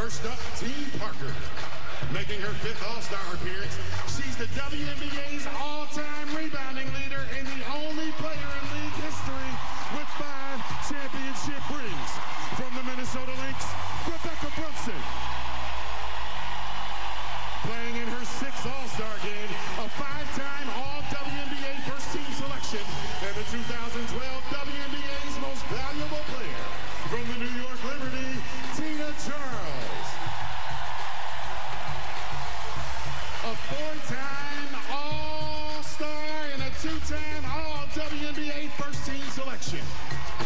First up, Team Parker. Making her 5th All-Star appearance, she's the WNBA's all-time rebounding leader and the only player in league history with 5 championship rings. From the Minnesota Lynx, Rebecca Brunson. Playing in her 6th All-Star game, a 5-time All-WNBA first-team selection, and the 2012 WNBA's most valuable player. From the New York Liberty, Tina Charles. A 4-time All-Star and a 2-time All-WNBA first-team selection.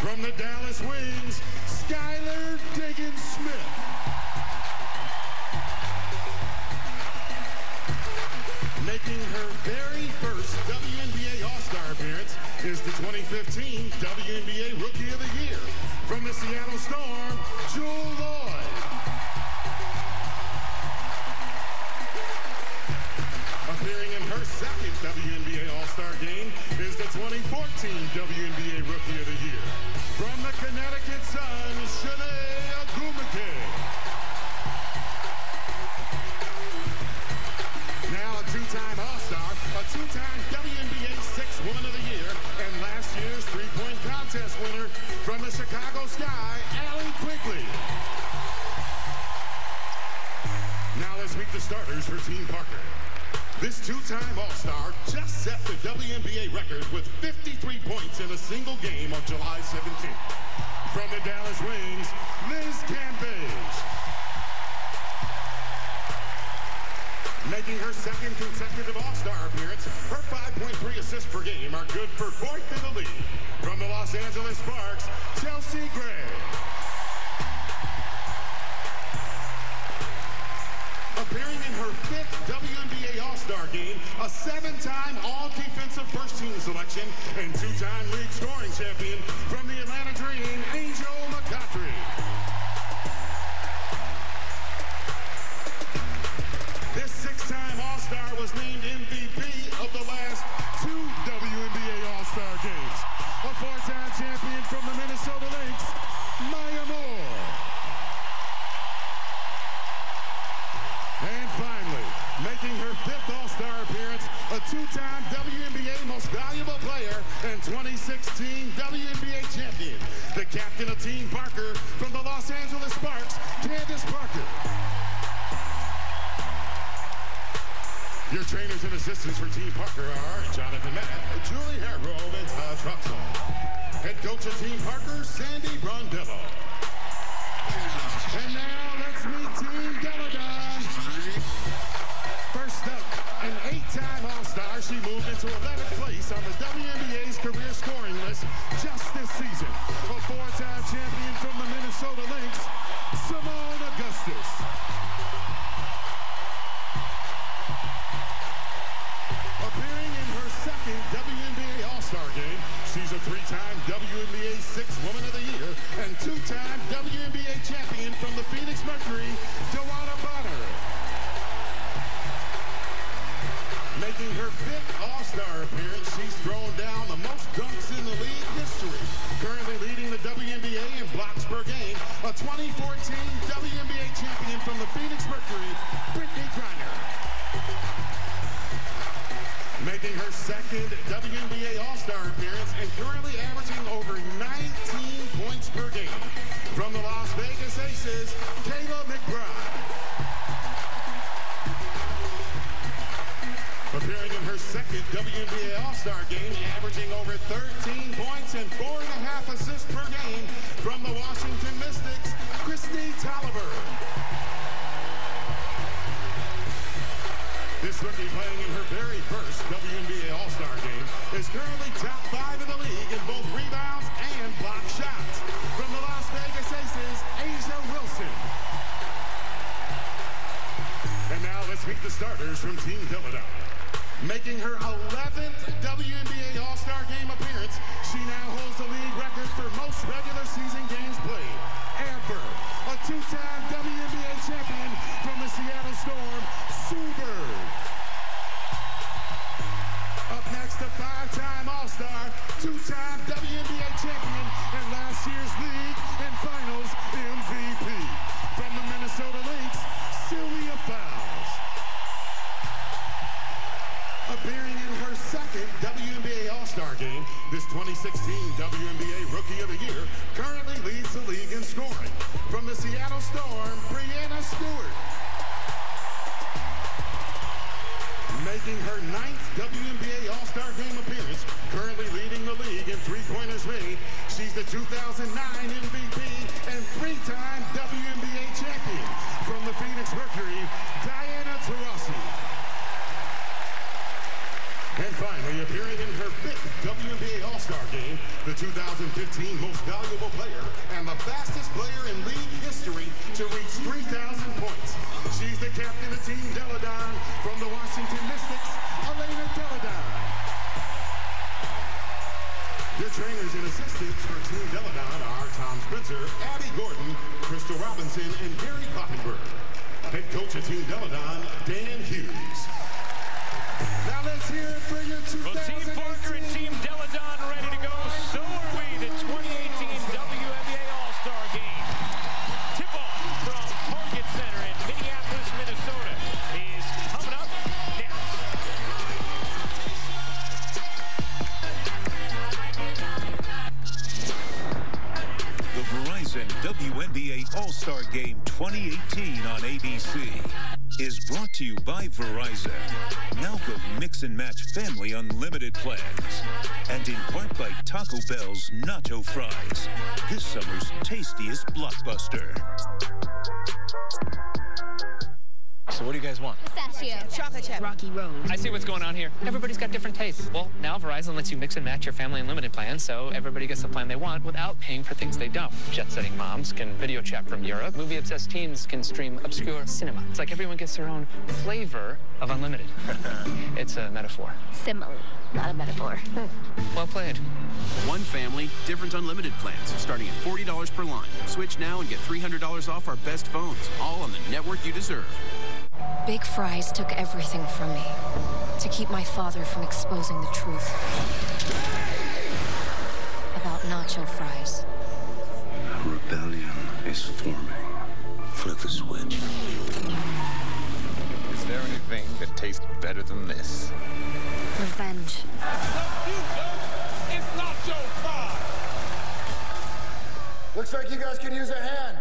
From the Dallas Wings, Skylar Diggins-Smith. Making her very first WNBA All-Star appearance is the 2015 WNBA Rookie of the Year. From the Seattle Storm, Jewel Lloyd. Appearing in her 2nd WNBA All-Star game is the 2014 WNBA Rookie of the Year. From the Connecticut Sun, Shanae Ogwumike. Now a 2-time All-Star, a 2-time WNBA 6th Woman of the Year, and last year's 3-point contest winner from the Chicago Sky, Allie Quigley. Now let's meet the starters for Team Parker. This 2-time All-Star just set the WNBA record with 53 points in a single game on July 17th. From the Dallas Wings, Liz Cambage. Making her 2nd consecutive All-Star appearance, her 5.3 assists per game are good for 4th in the league. From the Los Angeles Sparks, Chelsea Gray. Appearing in her 5th WNBA All-Star game, a 7-time All-Defensive First-Team selection, and 2-time league scoring champion from the Atlanta Dream, Angel McCoughtry. This 6-time All-Star was named MVP of the last 2 WNBA All-Star games. A 4-time champion from the Minnesota Lynx, Maya Moore. And finally, making her 5th All-Star appearance, a 2-time WNBA Most Valuable Player and 2016 WNBA Champion, the captain of Team Parker from the Los Angeles Sparks, Candace Parker. Your trainers and assistants for Team Parker are Jonathan Matt, Julie Hargrove, and Todd Truxell. Head coach of Team Parker, Sandy Brondello. And now let's meet Team Deladon. First up, an 8-time All-Star, she moved into 11th place on the WNBA's career scoring list just this season. A 4-time champion from the Minnesota Lynx, Simone Augustus. Appearing in her 2nd WNBA All-Star game, she's a 3-time WNBA 6th Woman of the Year and 2-time WNBA champion from the Phoenix Mercury, Dewana Bonner. Making her 5th All-Star appearance, she's thrown down the most dunks in the league history. Currently leading the WNBA in blocks per game, a 2014 WNBA champion from the Phoenix Mercury, Brittany Griner. Making her 2nd WNBA All-Star appearance and currently averaging over 19 points per game. From the Las Vegas Aces, Kayla McBride. Appearing in her 2nd WNBA All-Star game, averaging over 13 points and 4.5 assists per game from the Washington Mystics, Christy Tolliver. This rookie playing in her very first WNBA All-Star game is currently top 5 in the league in both rebounds and block shots. From the Las Vegas Aces, Asia Wilson. And now let's meet the starters from Team Deladon. Making her 11th WNBA All-Star game appearance, she now holds the league record for most regular season games played ever. A 2-time WNBA champion from the Seattle Storm, Sue Bird. Up next, a 5-time All-Star, 2-time WNBA champion, and last year's league and finals MVP. From the Minnesota Lynx, league in scoring. From the Seattle Storm, Brianna Stewart. Making her 9th WNBA All-Star Game appearance, currently leading the league in three-pointers made. She's the 2009 MVP and 3-time WNBA champion. From the Phoenix Mercury, Diana Taurasi. And finally, appearing in her 5th WNBA All-Star Game, the 2015 Most Valuable Player and the fastest player in league history to reach 3,000 points. She's the captain of Team Deladon from the Washington Mystics, Elena Deladon. Your trainers and assistants for Team Deladon are Tom Spencer, Abby Gordon, Crystal Robinson, and Gary Kloppenberg. Head coach of Team Deladon, Dan Hughes. Now let's hear it for your 2018. Well, Team Parker and Team Deladon ready to go. So are we. The 2018 WNBA All-Star Game. Tip-off from Target Center in Minneapolis, Minnesota is coming up next. The Verizon WNBA All-Star Game 2018 on ABC is brought to you by Verizon. Now go mix and match family unlimited plans. And in part by Taco Bell's Nacho Fries, this summer's tastiest blockbuster. So what do you guys want? Pistachio. Chocolate chip. Rocky Road. I see what's going on here. Everybody's got different tastes. Well, now Verizon lets you mix and match your family unlimited plans, so everybody gets the plan they want without paying for things they don't. Jet-setting moms can video chat from Europe. Movie-obsessed teens can stream obscure cinema. It's like everyone gets their own flavor of unlimited. It's a metaphor. Simile, not a metaphor. Well played. One family, different unlimited plans, starting at $40 per line. Switch now and get $300 off our best phones, all on the network you deserve. Big Fries took everything from me to keep my father from exposing the truth about Nacho Fries. Rebellion is forming. Flip the switch. Is there anything that tastes better than this? Revenge. It's Nacho Fries. Looks like you guys could use a hand.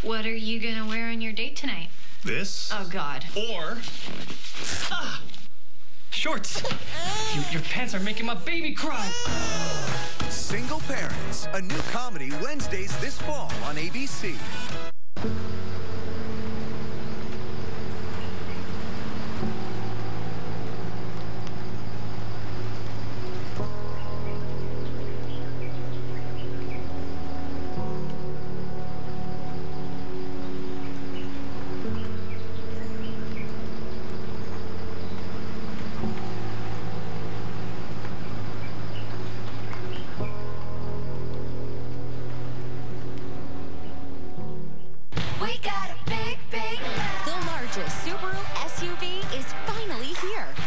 What are you gonna wear on your date tonight? This? Oh, God. Or... shorts. Your pants are making my baby cry. Single Parents, a new comedy Wednesdays this fall on ABC.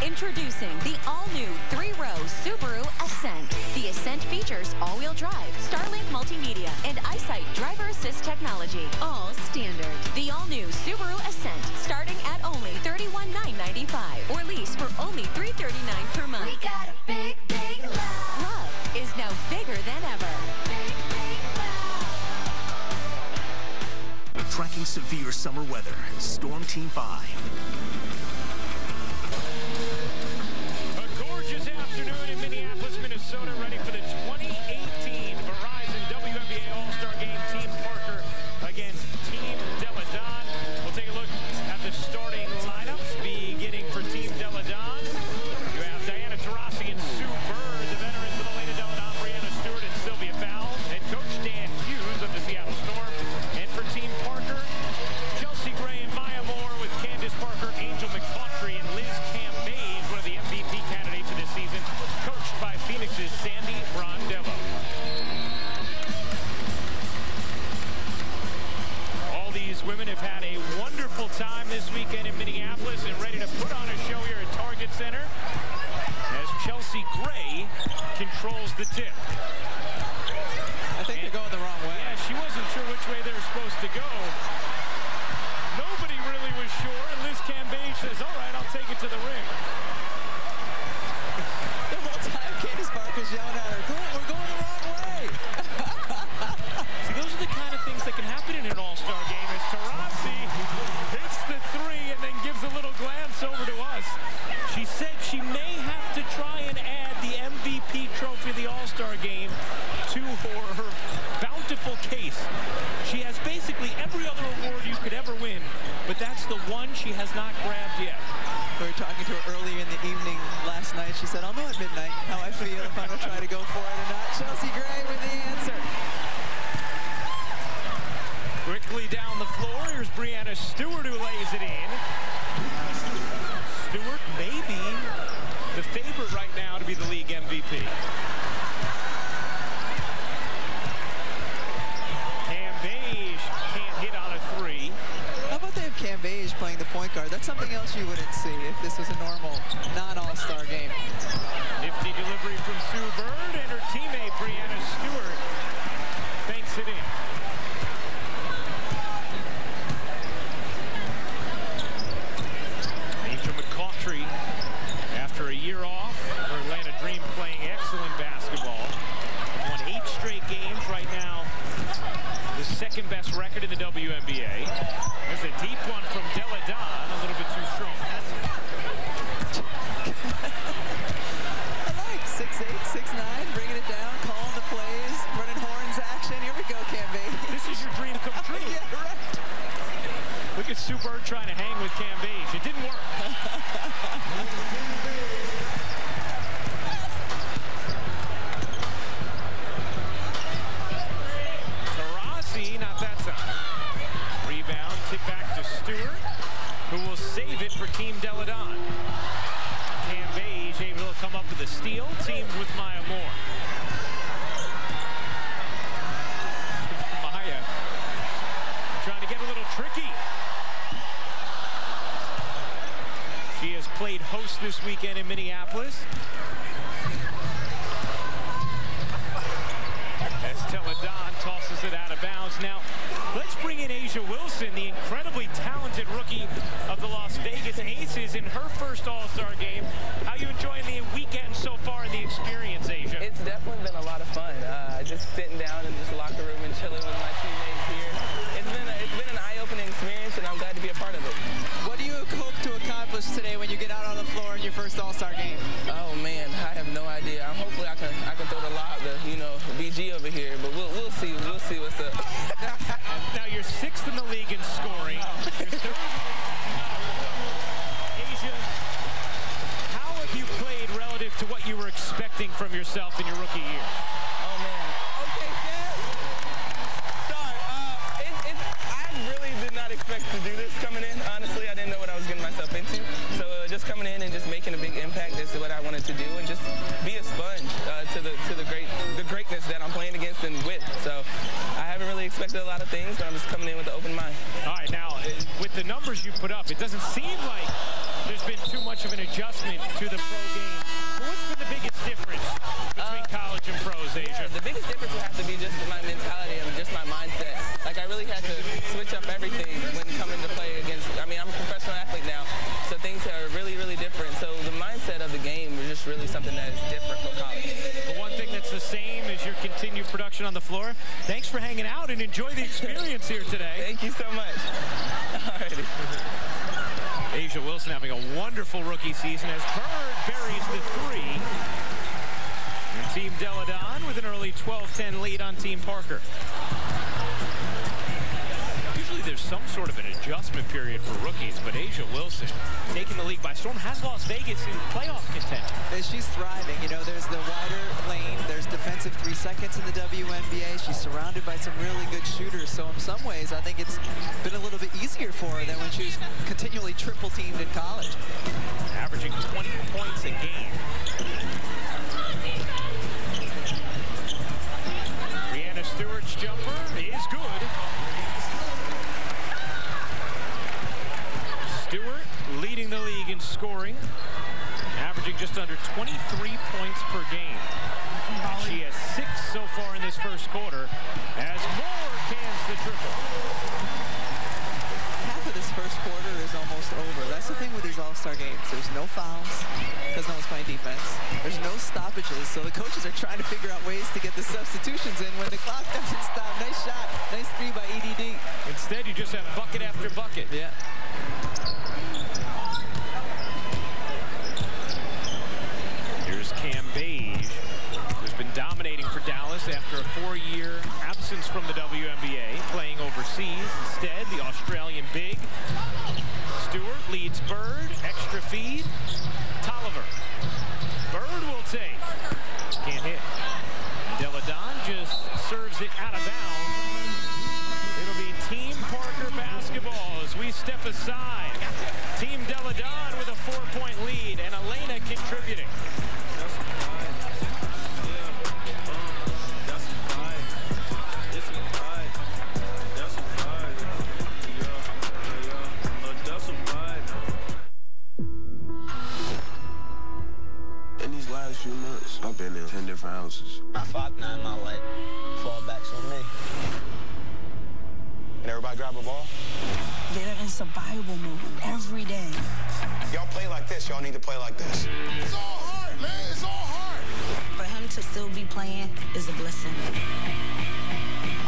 Introducing the all-new 3-row Subaru Ascent. The Ascent features all-wheel drive, Starlink multimedia, and EyeSight driver assist technology. All standard. The all-new Subaru Ascent, starting at only $31,995, or lease for only $339 per month. We got a big, big love. Love is now bigger than ever. Big, big love. Tracking severe summer weather. Storm Team 5. Afternoon in Minneapolis, Minnesota, ready for the 2018 Verizon WNBA All-Star Game. Team Parker against Team Deladon. We'll take a look at the starting lineups, beginning for Team Deladon. You have Diana Taurasi and Sue Bird, the veterans of the Lady Deladon, Brianna Stewart and Sylvia Fowles, and Coach Dan Hughes of the Seattle Storm. And for Team Parker, Chelsea Gray and Maya Moore with Candace Parker for her bountiful case. She has basically every other award you could ever win, but that's the one she has not grabbed yet. We were talking to her earlier in the evening last night. She said, I'll know at midnight how I feel if I'm going to try to go for it or not. Chelsea Gray with the answer. Quickly down the floor, here's Breanna Stewart who lays it in. Stewart may be the favorite right now to be the league MVP. Cam Beige can't hit on a three. How about they have Cam Beige playing the point guard? That's something else you wouldn't see if this was a normal, non-all-star game. Nifty delivery from Sue Bird, and her teammate Breanna Stewart banks it in. After a year off, her Atlanta Dream playing excellent basketball. Won 8 straight games right now. The second best record in the WNBA. There's a deep one from Della Don, a little bit too strong. I like 6'8", 6'9", bringing it down, calling the plays, running horns action. Here we go, Cam Beige. This is your dream come true. Yeah, right. Look at Sue Bird trying to hang with Cam Beige. It didn't work. Taurasi, not that time. Rebound, tip back to Stewart, who will save it for Team Della Don. Cam Beige able to come up with a steal, teamed with Maya Moore. Maya trying to get a little tricky. She has played host this weekend in Minneapolis. As Della Don tosses it out of bounds. Now, let's bring in Asia Wilson, the incredibly talented rookie of the Las Vegas Aces in her first All-Star game. How you enjoying the weekend so far in the experience, Asia? It's definitely been a lot of fun. Just sitting down in this locker room and chilling with my teammates here. It's been an eye-opening experience, and I'm glad to be a part of it. What do you hope to accomplish today when you get out on the floor in your first All-Star game? Oh man, I have no idea. Hopefully I can throw the lob to, BG over here, but we'll see. We'll see what's up. Now you're 6th in the league in scoring. Asia, how have you played relative to what you were expecting from yourself in your rookie year? Oh man. Okay, Sam. Sorry. I really did not expect to do this coming in. Honestly, I didn't know what I was getting myself into. So just coming in and just making a big impact, that's what I wanted to do, and just be a sponge to the greatness that I'm playing against and with. So I haven't really expected a lot of things, but I'm just coming in with an open mind. All right, now with the numbers you put up, it doesn't seem like there's been too much of an adjustment to the pro game. But what's been the biggest difference between college and pros, Asia? Yeah, the biggest difference would have to be just my mentality and just my mindset. Like, I really had to switch up everything when coming to play against, I'm a professional athlete now, so things are really, really different. So the mindset of the game is just really something that is different from college. The one thing that's the same is your continued production on the floor. Thanks for hanging out and enjoy the experience here today. Thank you so much. Alrighty. Asia Wilson having a wonderful rookie season as Bird buries the three. And Team Della Don with an early 12-10 lead on Team Parker. Usually there's some sort of an adjustment period for rookies, but Asia Wilson, taking the league by storm, has Las Vegas in playoff contention. She's thriving. There's the wider lane. There's defensive 3 seconds in the WNBA. She's surrounded by some really good shooters. So in some ways, I think it's been a little bit easier for her than when she was continually triple-teamed in college. Averaging 20 points a game. Breanna Stewart's jumper is good. Stewart leading the league in scoring, averaging just under 23 points per game. She has 6 so far in this first quarter as Moore cans the triple. Half of this first quarter is almost over. That's the thing with these all-star games. There's no fouls because no one's playing defense. There's no stoppages, so the coaches are trying to figure out ways to get the substitutions in when the clock doesn't stop. Nice shot. Nice three by EDD. Instead, you just have bucket after bucket. Yeah. Here's Cam Beige, who's been dominating for Dallas after after a 4-year absence from the WNBA, playing overseas. Instead, the Australian big. Stewart leads Bird, extra feed. Tolliver. Bird will take. Can't hit. Deladon just serves it out of bounds. It'll be Team Parker basketball as we step aside. Team Deladon with a 4-point lead and Elena contributing. In these last few months, I've been in 10 different houses. My partner in my life fall back on me. And everybody grab a ball? They're in survival mode every day. Y'all play like this, y'all need to play like this. It's all hard, man. It's all hard. For him to still be playing is a blessing.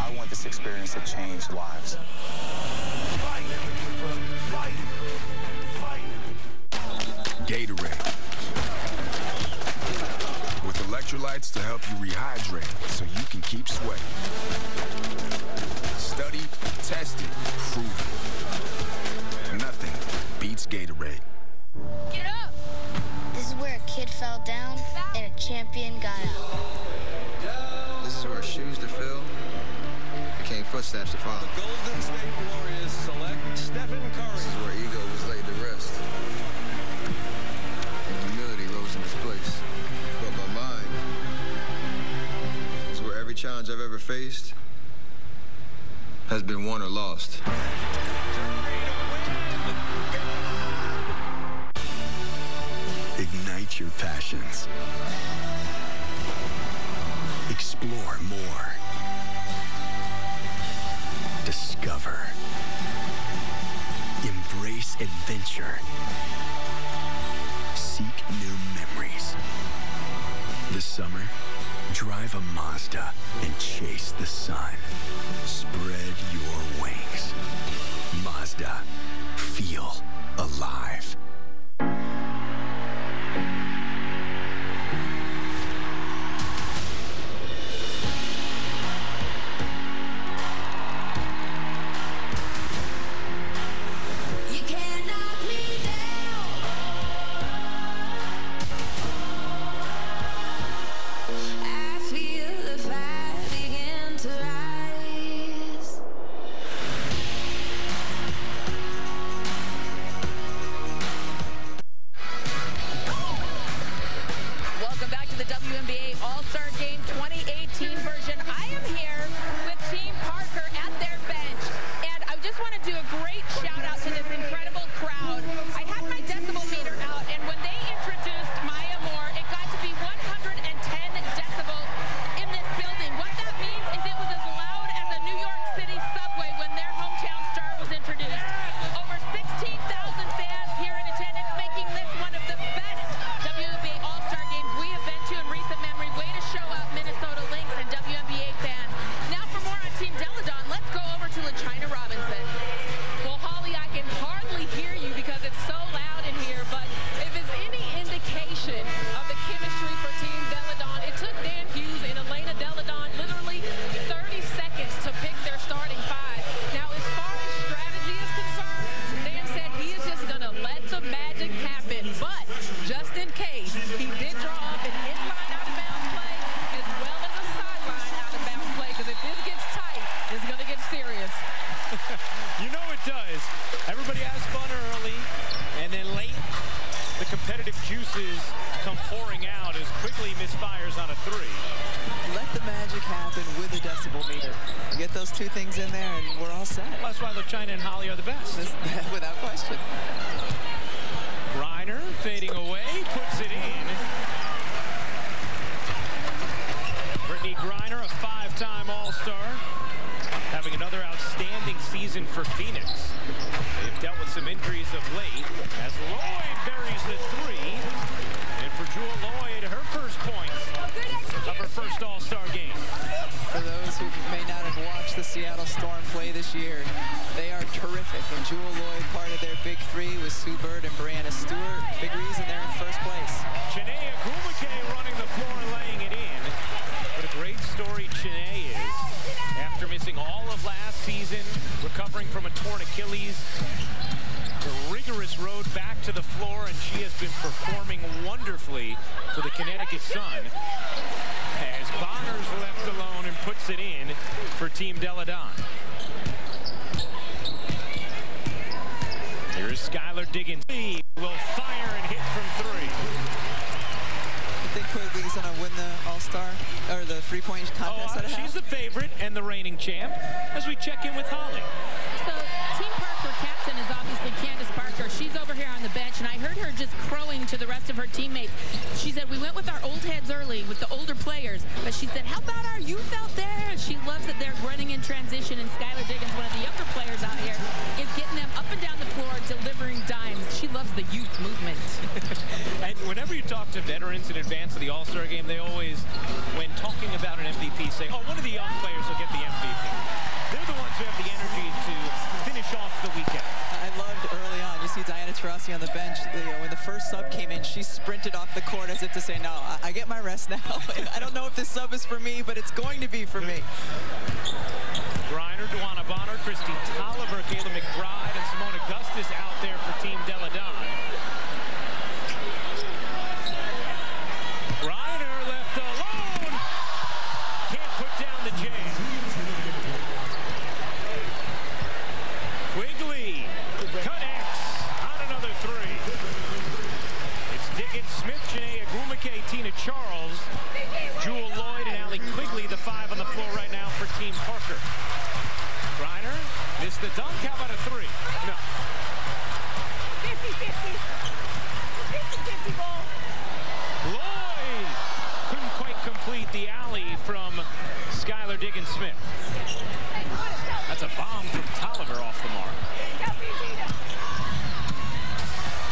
I want this experience to change lives. Gatorade. With electrolytes to help you rehydrate so you can keep sweating. Studied, tested, proven. Nothing beats Gatorade. Get up! This is where a kid fell down and a champion got up. This is where shoes to fill became footsteps to follow. The Golden State Warriors select Stephen Curry. This is where ego was laid to rest. And humility rose in its place. But my mind is where every challenge I've ever faced has been won or lost. Ignite your passions. Explore more. Discover. Embrace adventure. Seek new memories. This summer, drive a Mazda and chase the sun. Spread your wings. Mazda. Feel alive. story, Juillet, is after missing all of last season, recovering from a torn Achilles, the rigorous road back to the floor, and she has been performing wonderfully for the Connecticut Sun as Bonner's left alone and puts it in for Team Deladon. Here's Skylar Diggins. Will fire and hit from three. I think Quigley's going to win the All-Star, or the three-point contest. She's the favorite and the reigning champ as we check in with Holly. So, Team Parker captain is obviously Candace Parker. She's over here on the bench, and I heard her just crowing to the rest of her teammates. She said, we went with our old heads early, with the older players, but she said, how about our youth out there? She loves that they're running in transition, and Skylar Diggins, one of the younger players out here, is getting them up and down the floor, delivering dimes. She loves the youth movement. And whenever you talk to veterans in advance of the All-Star game, they always, when talking about an MVP, say, oh, one of the young players will get the MVP. They're the ones who have the energy to finish off the weekend. I loved early on, you see Diana Taurasi on the bench, when the first sub came in, she sprinted off the court as if to say, no, I get my rest now. I don't know if this sub is for me, but it's going to be for me. Griner, Duana Bonner, Christy Tolliver, Kayla McBride, and Simone Augustus out there for Team Deladon. Griner left alone. Can't put down the jam. Quigley connects on another three. It's Diggins, Smith, Janae Agumake, Tina Charles, Jewel Lloyd, and Allie Quigley, the five on the floor right now for Team Parker. Griner missed the dunk. How about a three? No. 50-50. 50-50 ball. Lloyd couldn't quite complete the alley from Skylar Diggins Smith. That's a bomb from Tolliver off the mark.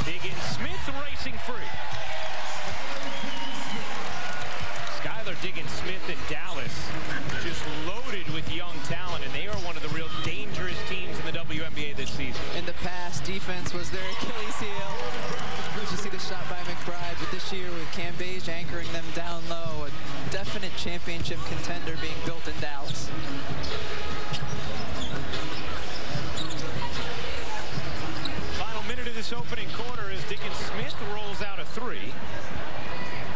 Diggins Smith racing free. Skylar Diggins Smith in Dallas just loaded with young talent, and they are one of the real dangerous teams in the WNBA this season. In the past, defense was their Achilles heel. You see the shot by McBride, but this year with Cam Beige anchoring them down low, a definite championship contender being built in Dallas. Final minute of this opening quarter as Diggins Smith rolls out a three.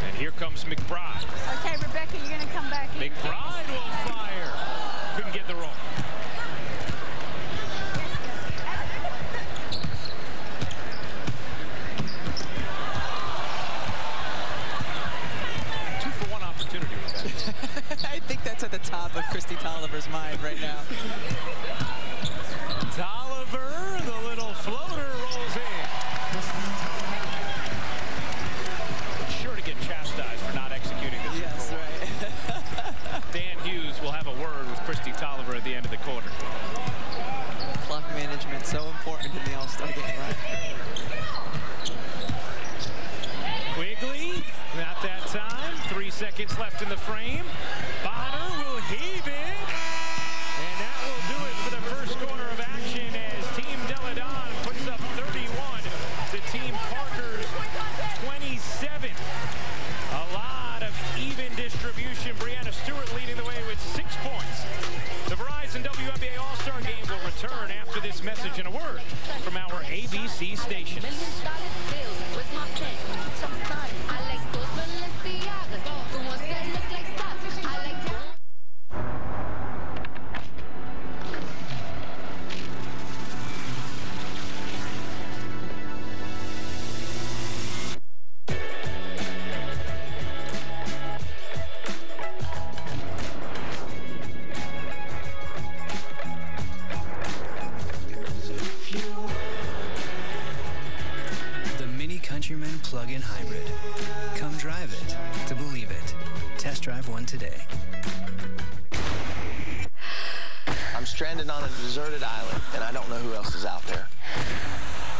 And here comes McBride. Okay, Rebecca, you're going to come back in. McBride will fire. Couldn't get the roll. Two-for-one opportunity with that. I think that's at the top of Christy Tolliver's mind right now. Tolliver, the little floater, rolls in. Sure to get chastised for not executing this. Yes, right. Dan Hughes will have a word with Christy Tolliver at the end of the quarter. Clock management, so important in the All-Star game, right? Quigley, not that time. 3 seconds left in the frame. Bonner will heave it. And that will do it for the first quarter of action as Team Deladon puts up 31 to Team Parker's 27. A lot of even distribution. Brianna Stewart leading the way with 6 points. The Verizon WNBA All-Star Game will return after this message and a word from our ABC stations. Countryman plug-in hybrid. Come drive it to believe it. Test drive one today. I'm stranded on a deserted island, and I don't know who else is out there.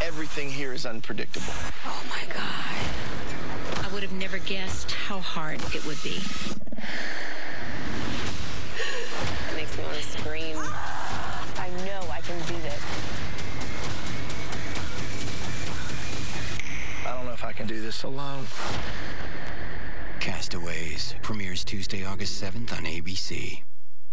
Everything here is unpredictable. Oh my God. I would have never guessed how hard it would be. It makes me want to scream. I know I can do this. I don't know if I can do this alone. Castaways premieres Tuesday, August 7th on ABC.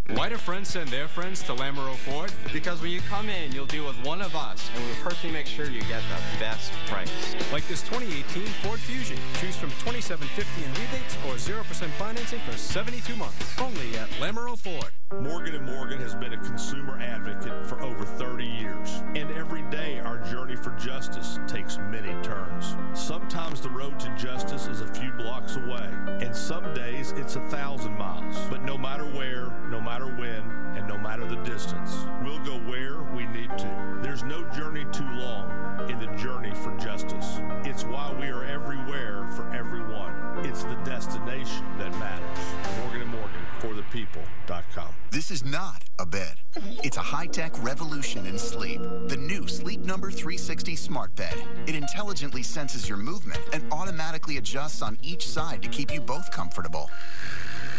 Why do friends send their friends to Lamoureux Ford? Because when you come in, you'll deal with one of us, and we'll personally make sure you get the best price. Like this 2018 Ford Fusion. Choose from $2,750 in rebates or 0% financing for 72 months. Only at Lamoureux Ford. Morgan & Morgan has been a consumer advocate for over 30 years. And every day, our journey for justice takes many turns. Sometimes the road to justice is a few blocks away. And some days, it's 1,000 miles. But no matter where, no matter when, and no matter the distance, we'll go where we need to. There's no journey too long in the journey for justice. It's why we are everywhere for everyone. It's the destination that matters. Morgan & Morgan, forthepeople.com. This is not a bed. It's a high-tech revolution in sleep. The new Sleep Number 360 smart bed. It intelligently senses your movement and automatically adjusts on each side to keep you both comfortable.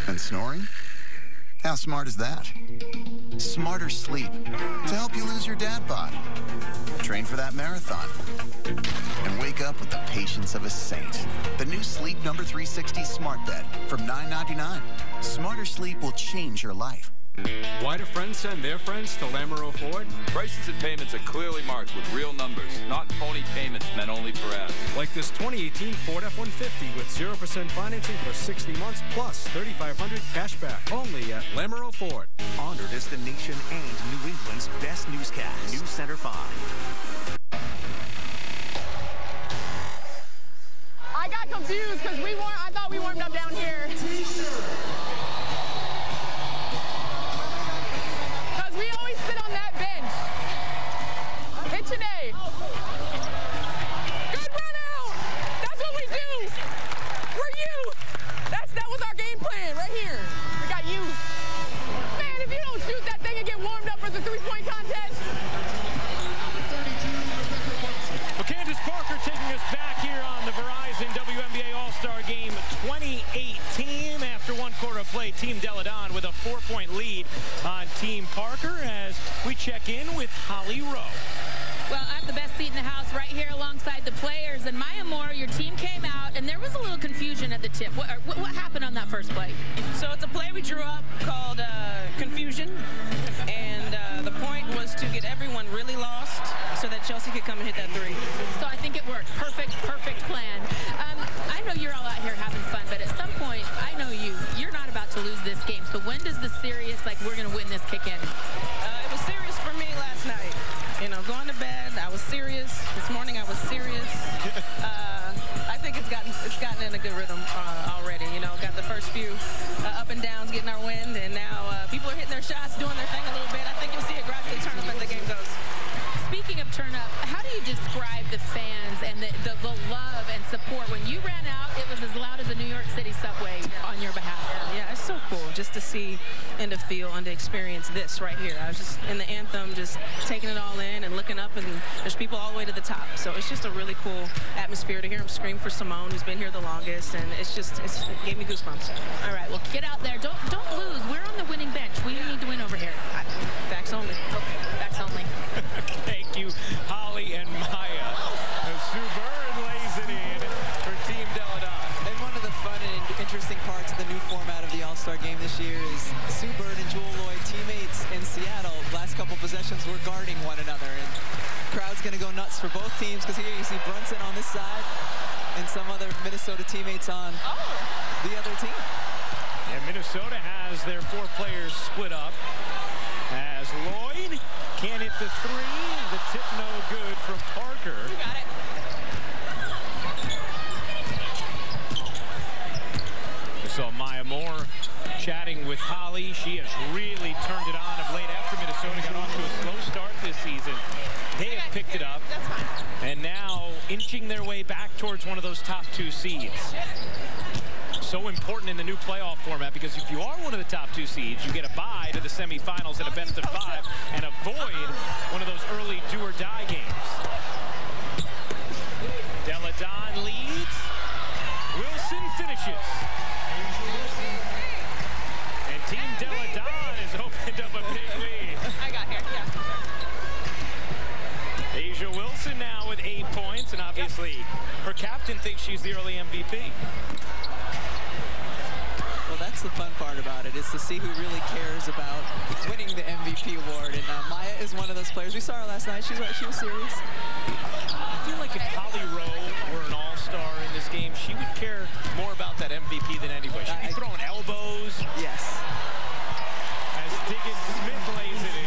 And snoring? How smart is that? Smarter sleep to help you lose your dad bod. Train for that marathon. And wake up with the patience of a saint. The new Sleep Number 360 smart bed from $9.99. Smarter sleep will change your life. Why do friends send their friends to Lamoureux Ford? Prices and payments are clearly marked with real numbers, not phony payments meant only for ads. Like this 2018 Ford F-150 with 0% financing for 60 months plus $3,500 cash back. Only at Lamoureux Ford. Honored as the nation and New England's best newscast. News Center 5. I got confused because I thought we warmed up down here. We always sit on that bench. Hit your day. Good run out. That's what we do. We're youth. That was our game plan right here. We got youth. Man, if you don't shoot that thing and get warmed up for the three-point contest. Well, Candace Parker taking us back here on the Verizon WNBA All-Star Game 2018. After one quarter of play, Team Deladon with a 4-point lead on Team Parker as we check in with Holly Rowe. Well, I have the best seat in the house right here alongside the players. And Maya Moore, your team came out, and there was a little confusion at the tip. What happened on that first play? So it's a play we drew up called Confusion. And the point was to get everyone really lost so that Chelsea could come and hit that three. So I think it worked. Perfect plan. I know you're all out here having fun, but at some point, I know you're not about to lose this game. So when does the serious, we're going to win this kick in? It was serious for me last night. You know, going to bed, I was serious. This morning, I was serious. I think it's gotten in a good rhythm already. You know, got the first few up and downs, getting our wind, and now people are hitting their shots, doing their thing a little bit. I think you'll see it gradually turn up as the game goes. Speaking of turn up, how do you describe the fans and the love and support? When you ran out, it was as loud as a New York City subway on your behalf. Yeah, it's so cool just to see and to feel and to experience this right here. I was just in the anthem, just taking it all in and looking up, and there's people all the way to the top. So it's just a really cool atmosphere to hear them scream for Simone, who's been here the longest, and it gave me goosebumps. All right, well, get out there. Don't lose. We're on the winning bench. We need to win over here. Facts only. Facts only. Thank you, Holly and Maya. Sue Bird lays it in for Team Deladon. And one of the fun and interesting parts of the new format of the All-Star Game this year is Sue Bird and Jewel Lloyd, teammates in Seattle. Last couple possessions were guarding one another, and crowd's going to go nuts for both teams because here you see Brunson on this side and some other Minnesota teammates on the other team. And Minnesota has their 4 players split up as Lloyd can't hit the three. The tip no good from Parker. You got it. We saw Maya Moore chatting with Holly. She has really turned it on of late after Minnesota got off to a slow start this season. They have picked it up. That's fine. And now inching their way back towards one of those top 2 seeds. So important in the new playoff format because if you are one of the top 2 seeds, you get a bye to the semifinals and a best of 5 and avoid one of those early do-or-die games. Deladon leads. Wilson finishes. And Team Deladon has opened up a big lead. I got here, yeah. Asia Wilson now with 8 points, and obviously her captain thinks she's the early MVP. that's the fun part about it, is to see who really cares about winning the MVP award. And Maya is one of those players. We saw her last night. She's right. She was serious. I feel like if Holly Rowe were an all-star in this game, she would care more about that MVP than anybody. She'd be throwing elbows. Yes. As Diggins Smith lays it in.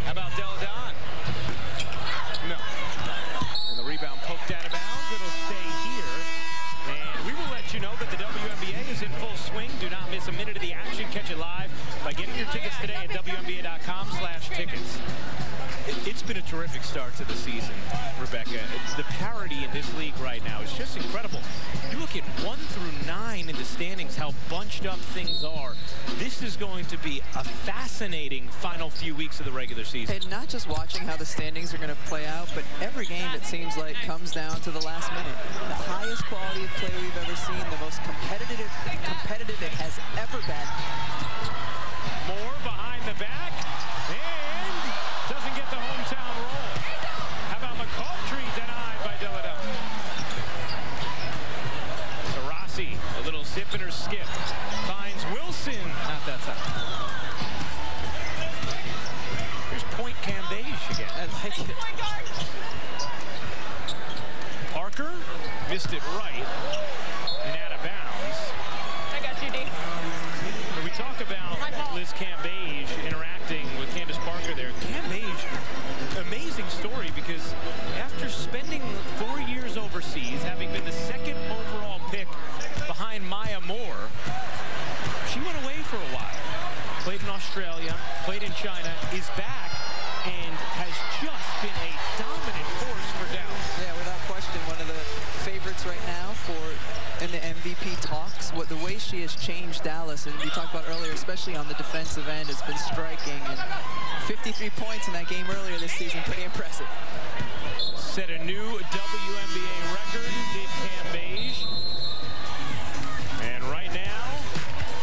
How about Deladon? No. And the rebound poked out of bounds. It'll stay here. And we will let you know that the WNBA is in full swing. Do not miss a minute of the action. Catch it live by getting your tickets today at WNBA.com/tickets. It's been a terrific start to the season, Rebecca. The parity in this league right now is just incredible. You look at 1 through 9 in the standings, how bunched up things are. This is going to be a fascinating final few weeks of the regular season. And not just watching how the standings are going to play out, but every game, it seems like, comes down to the last minute. The highest quality of play we've ever seen, the most competitive it has ever been. More behind the back, and doesn't get the hometown roll. How about McCaultrey denied by Deladon? Sarasi, a little zip in her skip, finds Wilson. Not that time. Here's Point Cambage again. I like it. Parker missed it right and out of bounds. I got you, D. We talk about Liz Cambage interacting with Candace Parker there. Cambage, amazing story, because after spending 4 years overseas, having been the 2nd overall pick behind Maya Moore, she went away for a while. Played in Australia, played in China, is back, and has just been a dominant force for Dallas. Yeah, without question, one of the favorites right now in the MVP talks. The way she has changed Dallas, and we talked about earlier, especially on the defensive end, has been striking. And 53 points in that game earlier this season, pretty impressive. Set a new WNBA record, did Cambage. And right now,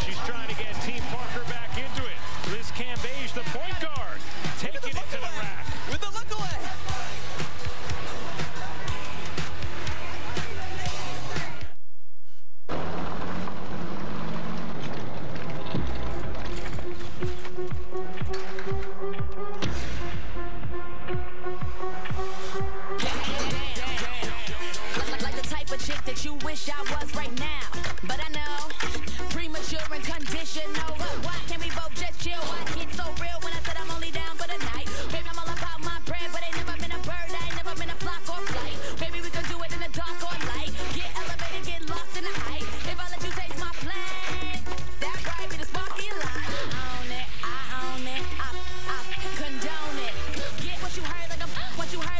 she's trying to get Team Parker back into it. Liz Cambage, the point guard, taking it to the rack. With the look away. That you wish I was right now, but I know premature and conditional. Why can't we both just chill? Why get so real when I said I'm only down for the night? Baby, I'm all about my bread, but ain't never been a bird. I ain't never been a flock or flight. Baby, we could do it in the dark or light. Get elevated, get lost in the height. If I let you taste my plan, that right be the sparky line. I own it, I condone it. Get what you heard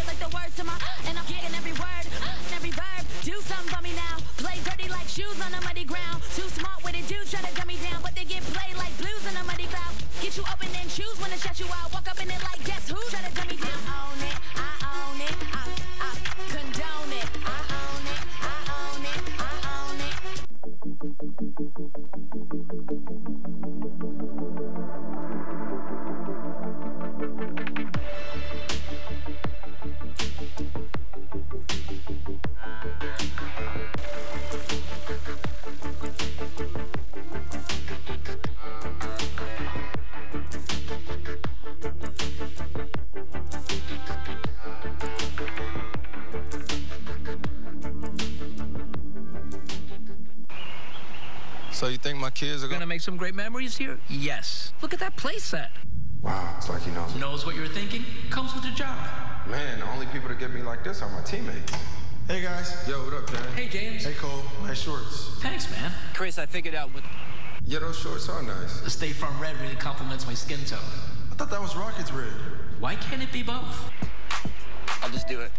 like the words to my, and I'm getting every word, every verb. Do something for me now. Play dirty like shoes on a muddy ground. Too smart with it, dudes try to dumb me down, but they get played like blues in a muddy cloud. Get you open and choose when to shut you out. Walk up in it like guess who? Try to dumb me down. I own it, I condone it. I own it, I own it, I own it. So you think my kids are gonna make some great memories here? Yes. Look at that play set. Wow, it's like he knows. Knows what you're thinking, comes with the job. Man, the only people that get me like this are my teammates. Hey, guys. Yo, what up, James? Hey, James. Hey, Cole. Nice shorts. Thanks, man. Chris, I figured out what... Yeah, those shorts are nice. The State Farm Red really complements my skin tone. I thought that was Rockets red. Why can't it be both? I'll just do it.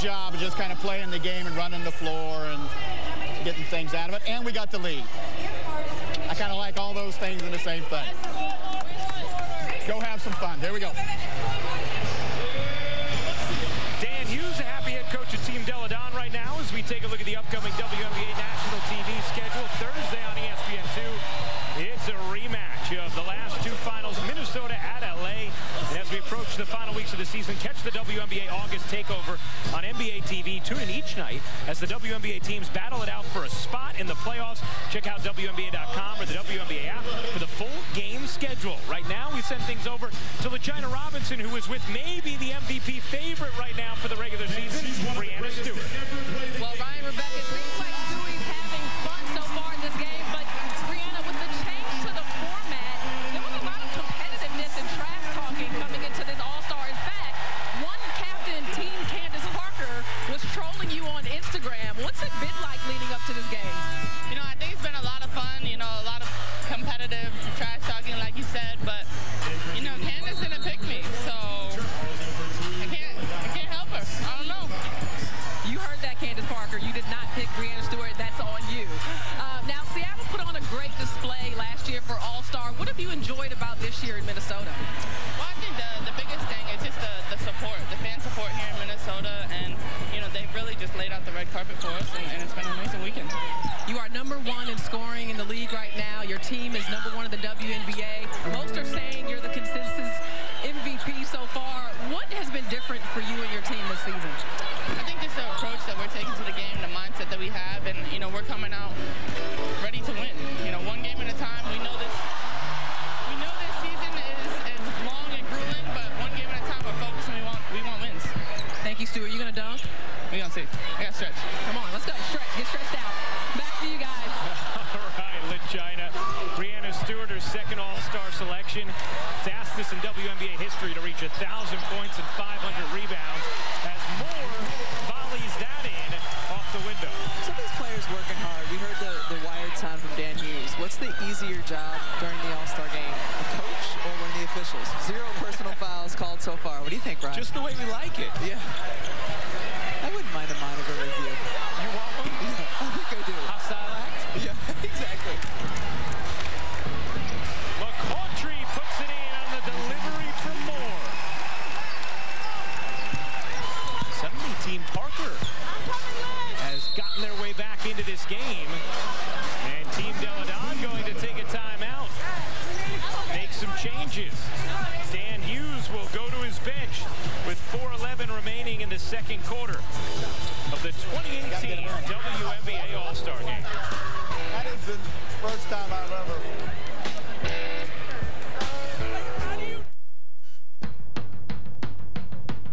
Job of just kind of playing the game and running the floor, and getting things out of it, and we got the lead. I kind of like all those things in the same thing. Go have some fun. Here we go. Dan Hughes, a happy head coach of Team Deladon right now as we take a look at the upcoming WNBA national TV schedule. Thursday on ESPN2, it's a rematch of the last two finals, Minnesota at LA. And as we approach the final weeks of the season, catch the WNBA August takeover on NBA TV. Tune in each night as the WNBA teams battle it out for a spot in the playoffs. Check out WNBA.com or the WNBA app for the full game schedule. Right now, we send things over to LaGina Robinson, who is with maybe the MVP favorite right now for the regular season, Brianna Stewart. Well, Ryan, Rebecca, it seems like Stewie's having fun so far in this game, but Brianna, with the change to the format, there was a lot of competitiveness and trash talking coming into this All-Star. In fact, one captain, Team Candace Parker, was trolling you on Instagram. What's it been like leading up to this game? You know, I think it's been a lot of fun, you know, a lot of competitive trash talking, like you said, but, you know, Candace didn't pick me, so I can't help her. I don't know. You heard that, Candace Parker. You did not pick Brianna Stewart. That's on you. Now, Seattle put on a great display last year for All-Star. What have you enjoyed about this year in Minnesota? Well, I think the biggest thing is just the support, the fan support here in Minnesota, and, you know, they really just laid out the red carpet for us, and it's been an amazing weekend. You are #1 in scoring in the league right now. Your team is #1 in the WNBA. Most are saying you're the consensus MVP so far. What has been different for you and your team this season? I think just the approach that we're taking to the game, the mindset that we have, and, you know, we're coming out ready to win. You know, one game at a time. We know this season is long and grueling, but one game at a time, we're focused and we want wins. Thank you, Stuart. You gonna dunk? We're gonna see. I got stretch. Come on, let's go. Stretch. Get stretched out. Back to you guys. All right, LaGina. Brianna Stewart, her second All-Star selection. Fastest in WNBA history to reach 1,000 points and 500 rebounds. As Moore volleys that in off the window. So these players working hard. We heard the wired time from Dan Hughes. What's the easier job during the All-Star game? A coach or one of the officials? 0 personal fouls called so far. What do you think, Ryan? Just the way we like it. Yeah. I wouldn't mind a monitor review. You want one? Yeah, I think I do. Hostile act? Yeah, exactly. McCautry puts it in on the delivery from Moore. Suddenly, Team Parker has gotten their way back into this game. And Team Deladon going to take a timeout. Make some changes. Dan Hughes will go to his bench with 4:11 remaining in the second quarter of the 2018 WNBA All-Star Game. That is the first time I've ever...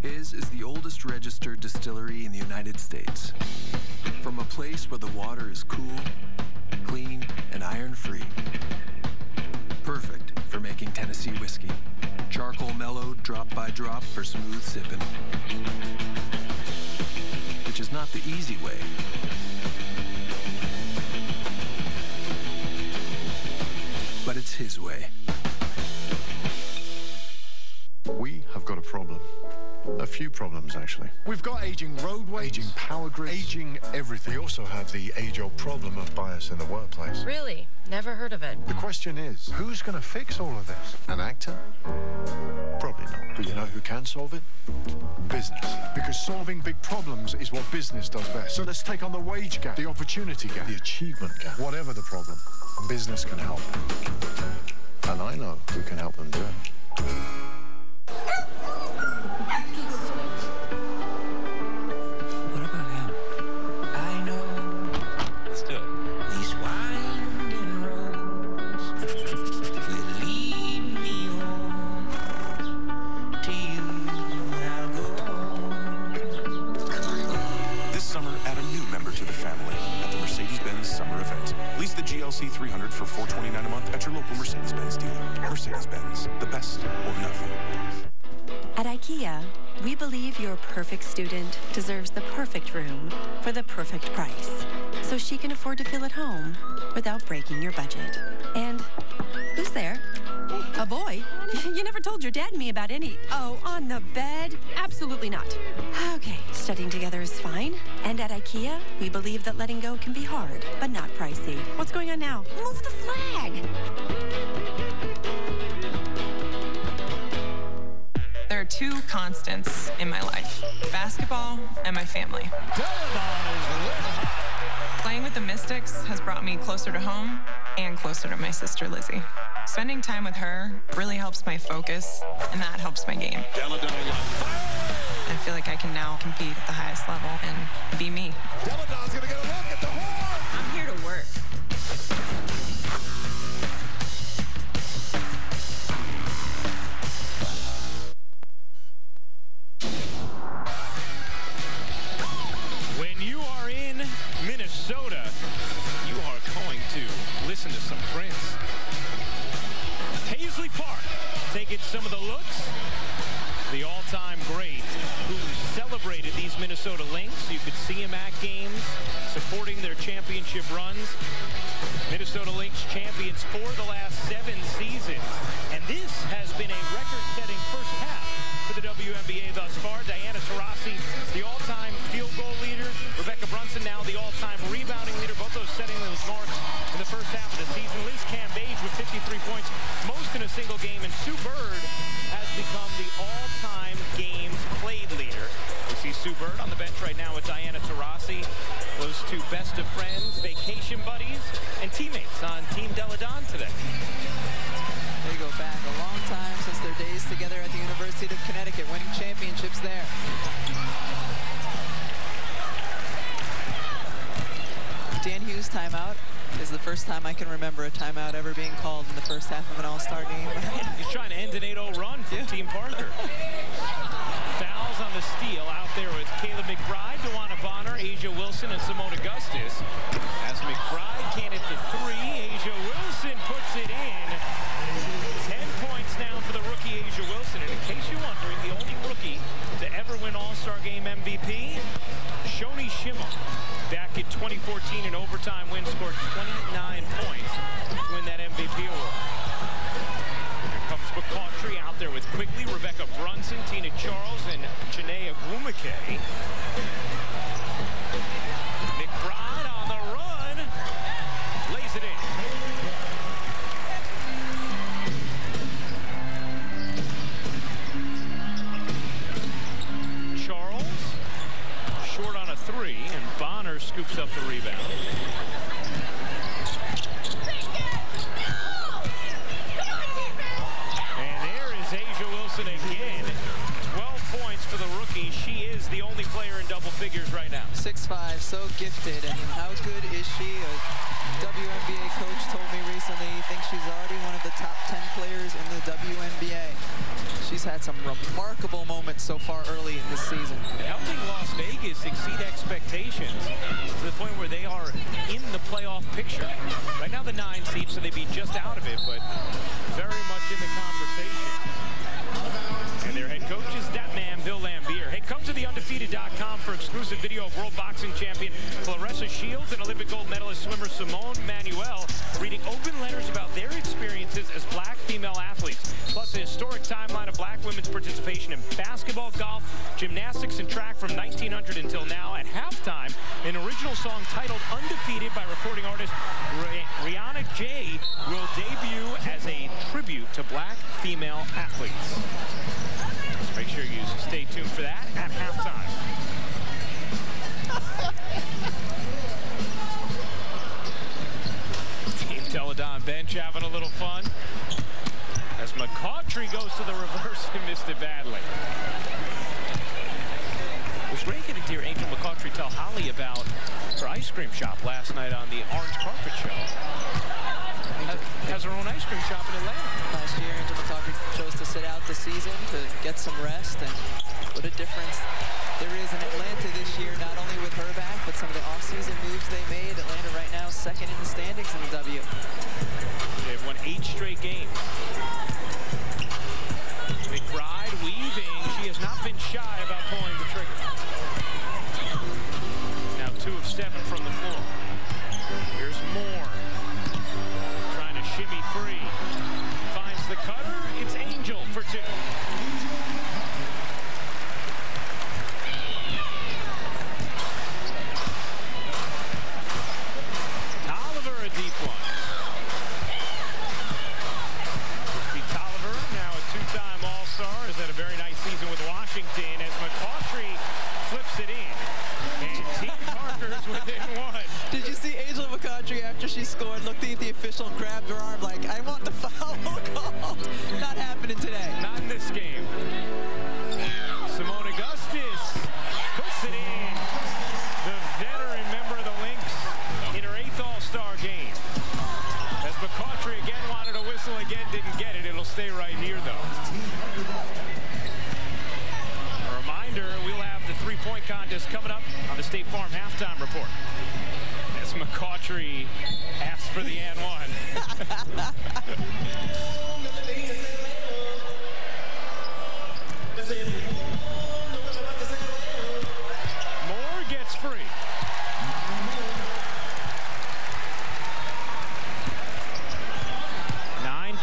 His is the oldest registered distillery in the United States. From a place where the water is cool, clean, and iron-free. Perfect for making Tennessee whiskey. Charcoal mellowed drop by drop for smooth sipping. Which is not the easy way. But it's his way. We have got a problem. A few problems, actually. We've got aging roadways, aging power grids, aging everything. We also have the age-old problem of bias in the workplace. Really? Never heard of it. The question is, who's going to fix all of this? An actor? Probably not. But you know who can solve it? Business. Because solving big problems is what business does best. So let's take on the wage gap, the opportunity gap, the achievement gap. Whatever the problem, business can help. And I know who can help them do it. GLC 300 for $429 a month at your local Mercedes-Benz dealer. Mercedes-Benz, the best or nothing. At IKEA, we believe your perfect student deserves the perfect room for the perfect price, so she can afford to feel at home without breaking your budget. And who's there? A boy? You never told your dad and me about any... Oh, on the bed? Absolutely not. Okay, studying together is fine. And at IKEA, we believe that letting go can be hard, but not pricey. What's going on now? Move the flag! There are two constants in my life, basketball and my family. Playing with the Mystics has brought me closer to home and closer to my sister Lizzie. Spending time with her really helps my focus, and that helps my game. I feel like I can now compete at the highest level and be me. Deladon's gonna get a look at the horn! I'm here to work. When you are in Minnesota, you are going to listen to some Prince. Paisley Park taking some of the looks. The all-time great who celebrated these Minnesota Lynx. You could see him at games supporting their championship runs. Minnesota Lynx champions for the last 7 seasons. And this has been a record-setting first half for the WNBA thus far. Diana Taurasi, the all-time field goal leader. Rebecca Brunson now the all-time rebounding leader. Both those setting those marks in the first half of the season. Liz Cambage with 53 points, most in a single game. And Sue Bird has become the all-time games played leader. We see Sue Bird on the bench right now with Diana Taurasi. Those two best of friends, vacation buddies, and teammates on Team Deladon today. They go back a long time since their days together at the University of Connecticut, winning championships there. Dan Hughes' timeout is the first time I can remember a timeout ever being called in the first half of an All-Star game. He's trying to end an 8-0 run from Team Parker. Fouls on the steal out there with Kayla McBride, DeWanna Bonner, Asia Wilson, and Simone Augustus. As McBride can hit the 3, Asia Wilson puts it in. 10 points now for the rookie Asia Wilson. And in case you're wondering, the only rookie to ever win All-Star Game MVP, Shoni Shimon. Back in 2014 in overtime win, scored 29 points to win that MVP award. Here comes McCautry out there with Quigley, Rebecca Brunson, Tina Charles, and Janae Agumake. McBride on the run, lays it in. Short on a 3, and Bonner scoops up the rebound. And there is Asia Wilson again. 12 points for the rookie. She is the only player in double figures right now. 6'5", so gifted. And how good is she? A WNBA coach told me recently he thinks she's already one of the top 10 players in the WNBA. She's had some remarkable moments so far early in this season. And helping Las Vegas exceed expectations to the point where they are in the playoff picture. Right now the 9 seed, so they'd be just out of it, but very much in the conversation. And their head coach is that man, Bill Lambier. Hey, come to theundefeated.com for exclusive video of World Boxing Champion Claressa Shields and Olympic gold medalist swimmer Simone Manuel reading open letters about their experiences as black female athletes, plus a historic timeline of black women's participation in basketball, golf, gymnastics, and track from 1900 until now. At halftime, an original song titled Undefeated by recording artist Rihanna J will debut as a tribute to black female athletes. So make sure you stay tuned for that at halftime. Team Deladon bench having a little fun as McCautry goes to the reverse and missed it badly. It was great getting to hear Angel McCautry tell Holly about her ice cream shop last night on the Orange Carpet Show. Has her own ice cream shop in Atlanta. Last year, Angel McCautry chose to sit out the season to get some rest, and what a difference there is in Atlanta this year, not only with her back, but some of the off-season moves they made. Atlanta right now second in the standings in the W. They've won 8 straight games. McBride weaving. She has not been shy about pulling the trigger. Now 2 of 7 from the floor. Here's Moore. Trying to shimmy free. Finds the the cutter. It's Angel for 2. Tolliver, a deep one. Tolliver, now a 2-time All-Star, has had a very nice season with Washington as McCautry flips it in. And Team Parker's within 1. Did you see Angel McCautry after she scored, looked at the official, grabbed her arm like, I want the foul call. Not happening today. Not in this game. Simone Augustus puts it in. The veteran member of the Lynx in her 8th All-Star game. As McCautry again wanted a whistle, again didn't get it. It'll stay right here, though. A reminder, we'll have the 3-point contest coming up on the State Farm halftime report. As McCautry asks for the and 1. Moore gets free.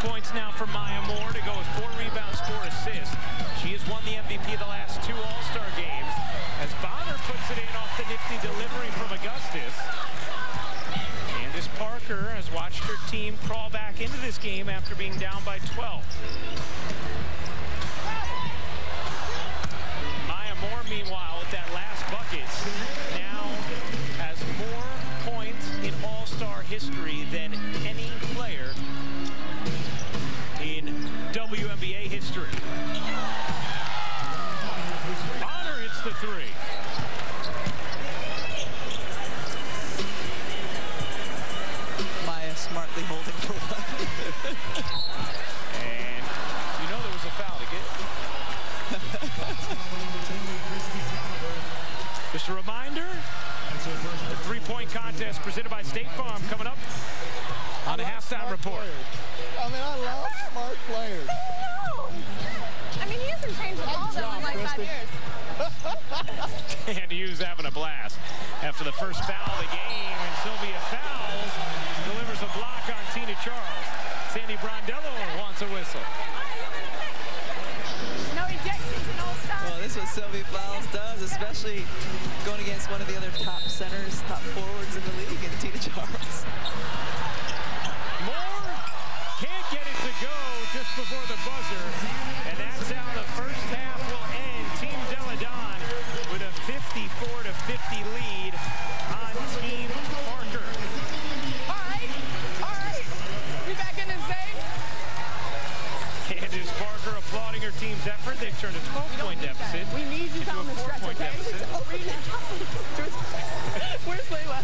Points now for Maya Moore to go with 4 rebounds, 4 assists. She has won the MVP the last 2 All-Star games as Bonner puts it in off the nifty delivery from Augustus. Candace Parker has watched her team crawl back into this game after being down by 12. Maya Moore, meanwhile, with that last bucket, now has more points in All-Star history than any player in WNBA history. Bonner hits the 3. Maya smartly holding for 1. And you know there was a foul to get. Just a reminder, the 3-point contest presented by State Farm coming up on the halftime report. I mean, I love smart players. I mean, he hasn't changed the ball though in like 5 years. And Hughes having a blast after the first foul of the game, and Sylvia fouls, delivers a block on Tina Charles. Sandy Brondello wants a whistle. No ejections in All-Star. Well, this is what Sylvia Fowles does, especially going against one of the other top centers, top forwards in the league, and Tina Charles. Moore can't get it to go just before the buzzer, and that's how the first half will end. Team Deladon with a 54-50 lead on Team Parker. All right. You back in this thing? Candace Parker applauding her team's effort. They've turned a 12-point deficit We need you into down a the stretch, 4-point okay? deficit. Where's Layla?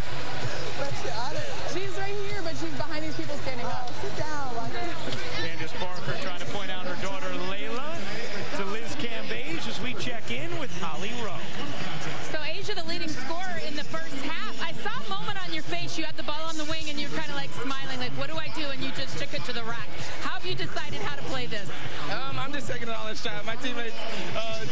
She's right here, but she's behind these people standing up. Sit down. Candace Parker trying to point out her daughter Layla to Liz Cambage as we check in with Holly Rowe. So Asia, the leading scorer in the first half. I saw a moment on your face. You had the ball on the wing and you're kind of like smiling, like, what do I do? And you just took it to the rack. How have you decided how to play this? I'm just taking it all in stride. My teammates,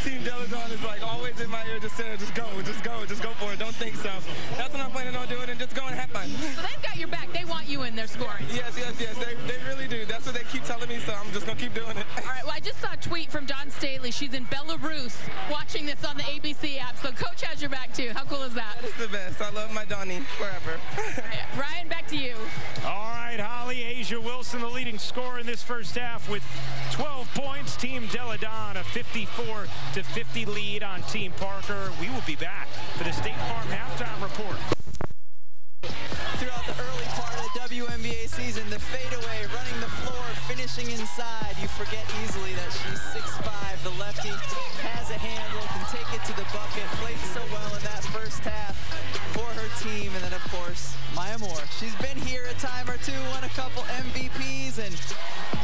Team Deladon is like always in my ear, just saying, just go for it. Don't think so. That's what I'm planning on doing, and just go and have fun. So they've got your back. They want you in there scoring. Yes. They really do. That's what they keep telling me, so I'm just going to keep doing it. All right, well, I just saw a tweet from Dawn Staley. She's in Belarus watching this on the ABC app, so Coach has your back, too. How cool is that? That is the best. I love my Donnie forever. Ryan, back to you. All right, Holly, Asia Wilson, the leading scorer in this first half with 12 points. Team Deladon, a 54-50 lead on Team Parker. We will be back for the State Farm halftime report. Throughout the early part of the WNBA season, the fadeaway, running the floor, finishing inside. You forget easily that she's 6'5", the lefty, has a handle, can take it to the bucket, played so well in that first half for her team. And then, of course, Maya Moore. She's been here a time or two, won a couple MVPs, and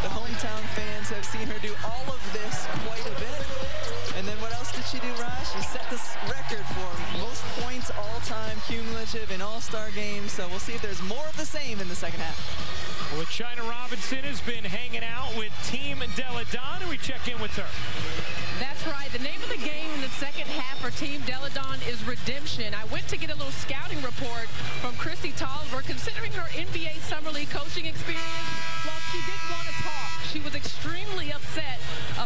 the hometown fans have seen her do all of this quite a bit. And then what else did she do, Raj? She set this record for most points all-time cumulative in all-star games. So we'll see if there's more of the same in the second half. Well, China Robinson has been hanging out with Team Deladon, and we check in with her. That's right. The name of the game in the second half for Team Deladon is redemption. I went to get a little scouting report from Christy Tolliver. Considering her NBA Summer League coaching experience, while she didn't want to talk, she was extremely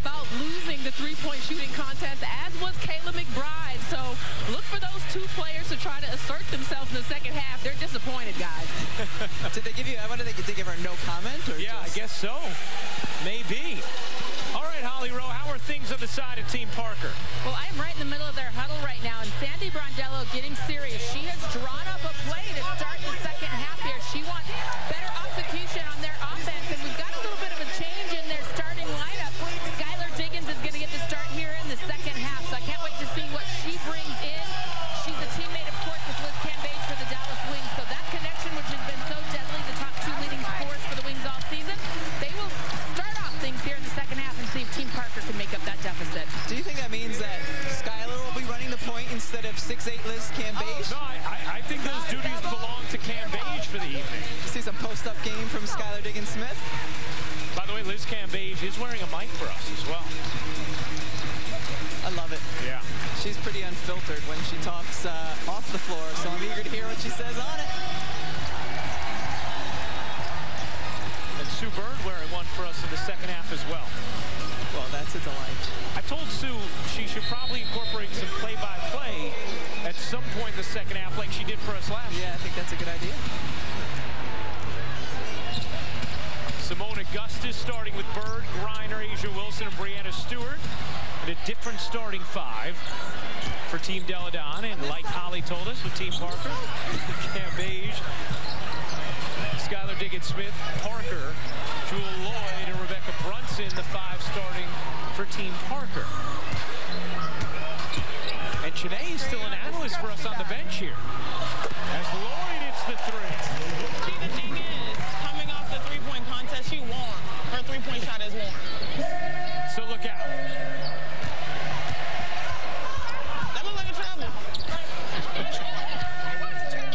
about losing the three-point shooting contest, as was Kayla McBride. So look for those two players to try to assert themselves in the second half. They're disappointed, guys. Did they give you, what did they give her, no comment? Or yeah, just... I guess so. Maybe. All right, Holly Rowe, how are things on the side of Team Parker? Well, I'm right in the middle of their huddle right now, and Sandy Brondello getting serious. She has drawn up a play to start the second half here. She wants better execution on their offense, and we've got a little bit of a change in their starting lineup. Skylar Diggins is going to get to start here in the second half, so I can't wait to see what she brings in. She's a teammate, of course, with Liz Cambage for the Dallas Wings, so that connection, which has been so deadly, the top two leading scorers for the Wings all season, they will start off things here in the second half and see if Team Parker can make up that deficit. Do you think that means that Skylar will be running the point instead of 6'8" Liz Cambage? No, I think those duties belong to Cambage for the evening. See some post-up game from Skylar Diggins-Smith. By the way, Liz Cambage is wearing a mic for us as well. I love it. Yeah. She's pretty unfiltered when she talks off the floor, so I'm eager to hear what she says on it. And Sue Bird wearing one for us in the second half as well. Well, that's a delight. I told Sue she should probably incorporate some play-by-play at some point in the second half like she did for us last year. Yeah, I think that's a good idea. Simone Augustus starting with Bird, Griner, Asia Wilson, and Brianna Stewart. And a different starting five for Team Deladon. And like Holly told us with Team Parker, Cambage, Skylar Diggins-Smith, Parker, Jewel Lloyd, and Rebecca Brunson, the five starting for Team Parker. And Chanae is still an analyst for us on the bench here. As Lloyd hits the three. See, the thing is, coming off the three-point contest, she won. Her three-point shot is won. So look out. That looked like a travel.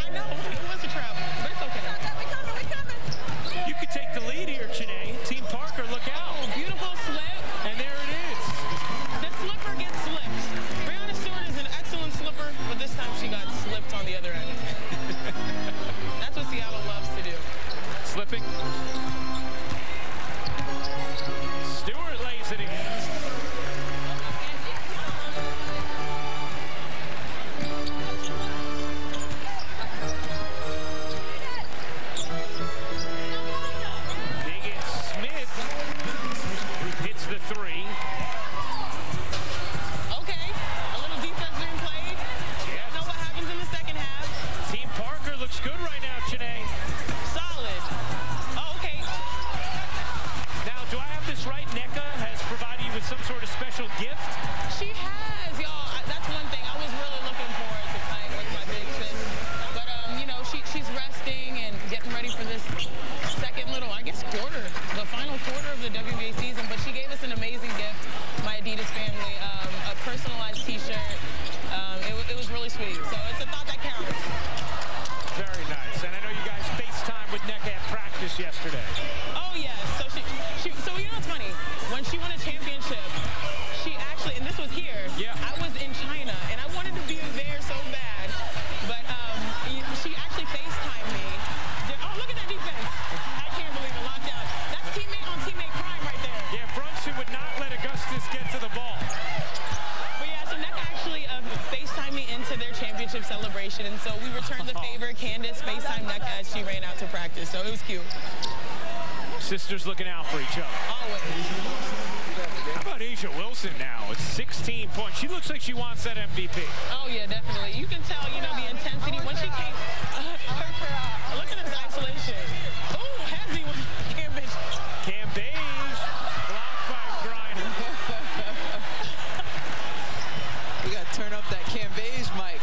I know, it was a travel, but it's okay. You could take the lead here, Chanae. Team Parker, look out. Oh, beautiful slip. And there it is. The slipper gets slipped. Brianna Stewart is an excellent slipper, but this time she got slipped on the other end. That's what Seattle loves to do. Slipping. Stewart lays it in. Diggins-Smith hits the three. Okay, a little defense being played. Yeah. Know what happens in the second half. Team Parker looks good right now, Chanae. Solid. Oh, okay. Now, do I have this right? NECA has provided you with some sort of special gift? She has, y'all. That's one thing. I was really looking forward to playing with my big sis. But, you know, she's resting and getting ready for this second little, I guess, quarter, the final quarter of the WNBA season. But she gave us an amazing gift, my Adidas family, a personalized T-shirt. It was really sweet. So it's a thought that counts. Very nice. And I know you guys FaceTime with NECA at practice yesterday. Oh, yes. So so you know what's funny? When she won a championship, she actually, and this was here, yeah. I was in China, and I wanted to be there so bad. But she actually FaceTimed me. Oh, look at that defense. I can't believe it. Lockdown. That's teammate on teammate crime right there. Yeah, Brunson would not let Augustus get to the ball. But yeah, so NECA actually FaceTimed me into their championship celebration, and so we returned the favor. Candace FaceTimed NECA as she ran out to practice, so it was cute. Sisters looking out for each other. Always. How about Asia Wilson now? It's 16 points. She looks like she wants that MVP. Oh, yeah, definitely. You can tell, you know, the intensity. When she came, look at this isolation. Oh, heavy with Cambage. Cambage, blocked by Griner. We got to turn up that Cambage mic.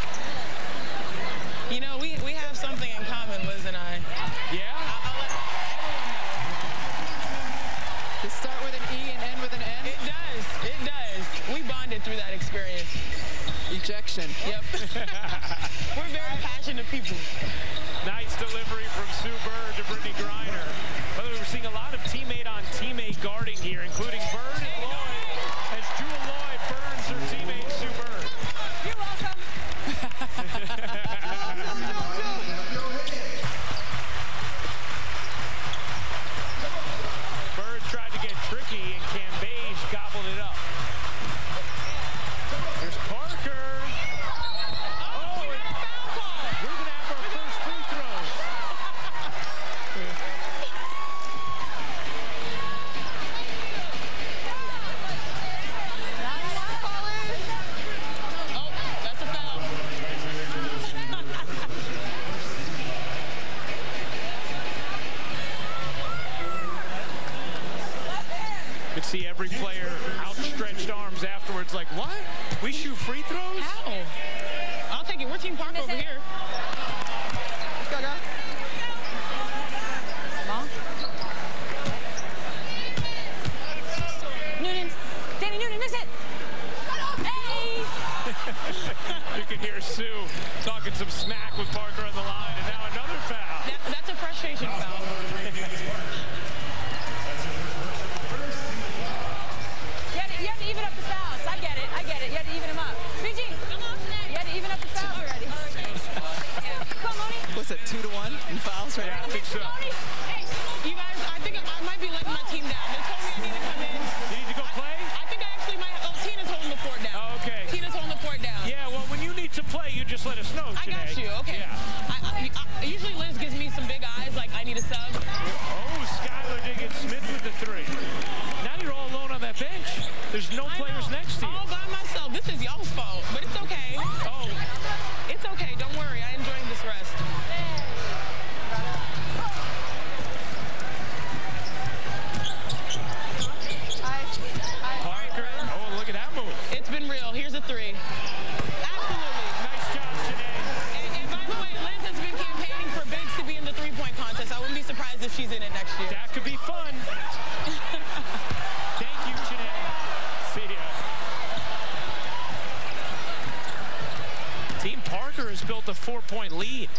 You know, we have something in common, Liz and I. Yeah? I'll let everyone know. To start with an E and end with an N? It does. It does. We bonded through that experience. Ejection. Yep. We're very passionate people. Nice delivery from Sue Bird to Brittany Griner. By the way, we're seeing a lot of teammate-on-teammate guarding here, including Bird and Lloyd, as Jewel Lloyd burns her teammate Sue Bird. You're welcome. Bird tried to get tricky, and Cambage gobbled it up. could see every player outstretched arms afterwards like, what? We shoot free throws? How? I'll take it. We're Team Parker over here. Let's go, guys. Ball. Noonan. Danny Noonan, miss it. Hey! You can hear Sue talking some smack with Parker on the line, and now another foul. That's a frustration foul. You had to even up the fouls. I get it. You had to even them up. BG, you had to even up the fouls already. Come on, Moni. What's it, 2-1 in fouls right now? Yeah, I think so. Hey, you guys, I think I might be letting my team down. They told me I need to come in. You need to go play? I think I actually might. Oh, Tina's holding the fort down. Oh, okay. Tina's holding the fort down. Yeah, well, when you need to play, you just let us know I today. got you. Okay. Yeah. Usually Liz gives me some big eyes, like I need a sub. Oh, Skylar Diggins-Smith with the three. Now you're all alone on that bench. There's no players next to you. All by myself. This is y'all's fault, but it's okay. Oh. It's okay. Don't worry. I'm enjoying this rest. Parker. Oh, look at that move. It's been real. Here's a three. Absolutely. Nice job, Janae. And by the way, Liz has been campaigning for Biggs to be in the three-point contest. I wouldn't be surprised if she's in it next year. That could be fun. Thank you, Janae. See ya. Team Parker has built a 4-point lead.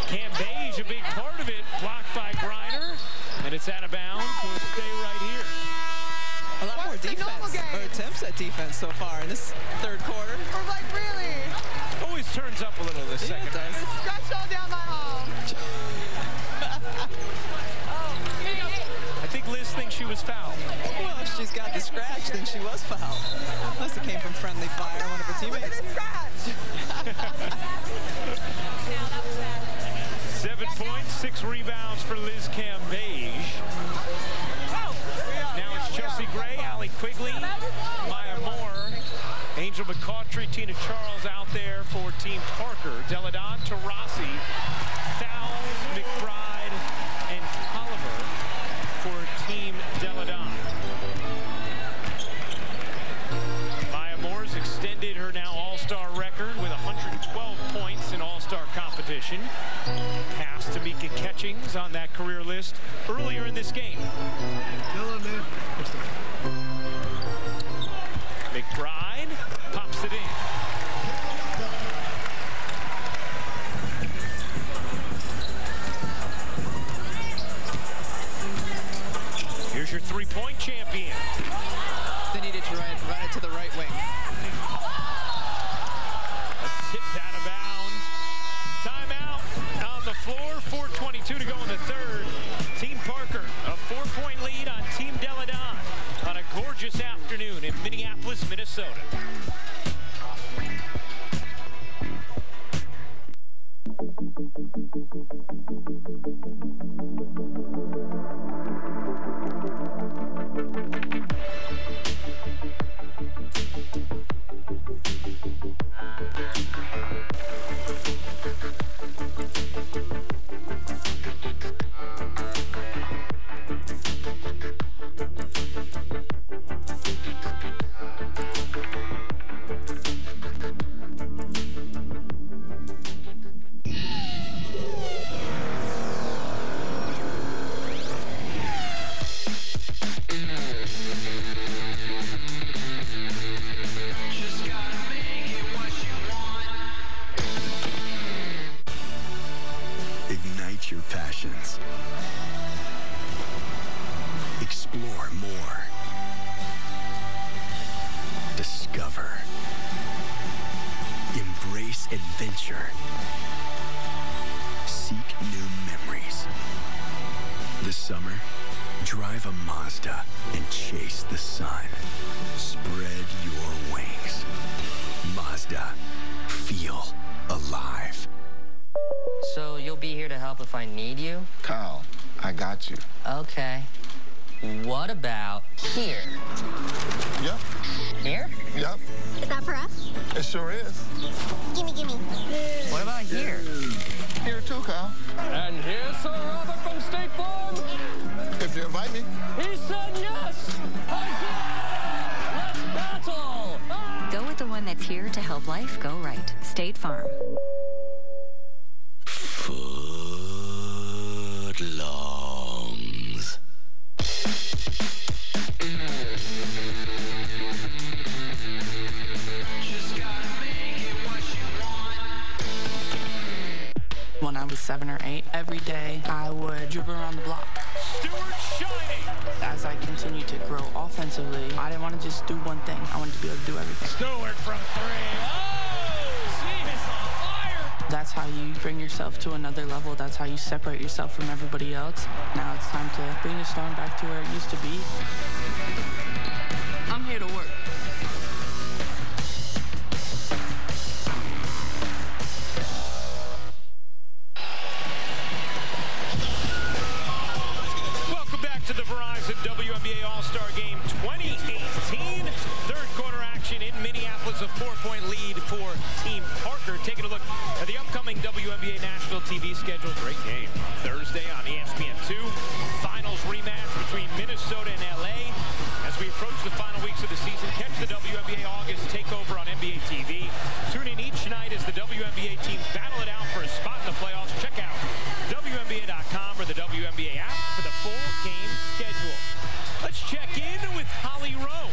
Cam Beige, a big part of it, blocked by Griner, and it's out of bounds. We'll stay right here. A lot more defense, or attempts at defense so far in this third quarter. We're like, really? Always turns up a little this second. It does. Scratch all down my arm. I think Liz thinks she was fouled. Well, if she's got the scratch, then she was fouled. Unless it came from friendly fire, one of her teammates. 7 points, 6 rebounds for Liz Cam Beige. Now it's Chelsea Gray, Allie Quigley, Maya Moore, Angel McCautry, Tina Charles out there for Team Parker. Deladon, Tarasi, Fowles, McBride, and Tolliver for Team Deladon. Maya Moore's extended her now all-star record with 112 points in all-star competition. Pass to Mika Catchings on that career list earlier in this game. McBride pops it in. Here's your three-point champion. They needed to run it to the right wing. That's tipped out of bounds. Timeout on the floor. 4:22 to go in the third. Team Parker, a 4-point lead on Team Deladon on a gorgeous afternoon in Minneapolis, Minnesota. Ignite your passions. Explore more. Discover. Embrace adventure. Seek new memories. This summer, drive a Mazda and chase the sun. Spread your wings. Mazda. Feel alive. So you'll be here to help if I need you? Kyle, I got you. Okay. What about here? Yep. Here? Yep. Is that for us? It sure is. Gimme, gimme. What about here? Here too, Kyle. And here's Sir Robert from State Farm. If you're invite me. He said yes! Let's battle! Go with the one that's here to help life go right. State Farm. Footlongs. When I was 7 or 8, every day I would dribble around the block. Stewart shining. As I continued to grow offensively, I didn't want to just do one thing. I wanted to be able to do everything. Stewart from 3. Oh, she is on fire. That's how you bring yourself to another level. That's how you separate yourself from everybody else. Now it's time to bring the Storm back to where it used to be. I'm here to work. To the Verizon WNBA All-Star Game 2018. Third quarter action in Minneapolis, a 4-point lead for Team Parker. Taking a look at the upcoming WNBA national TV schedule. Great game. Thursday on ESPN2. Finals rematch between Minnesota and LA. As we approach the final weeks of the season, catch the WNBA August takeover on NBA TV. Tune in each night as the WNBA teams battle it out for a spot in the playoffs. Check out WNBA.com or the WNBA app for the full game schedule. Let's check in with Holly Rowe.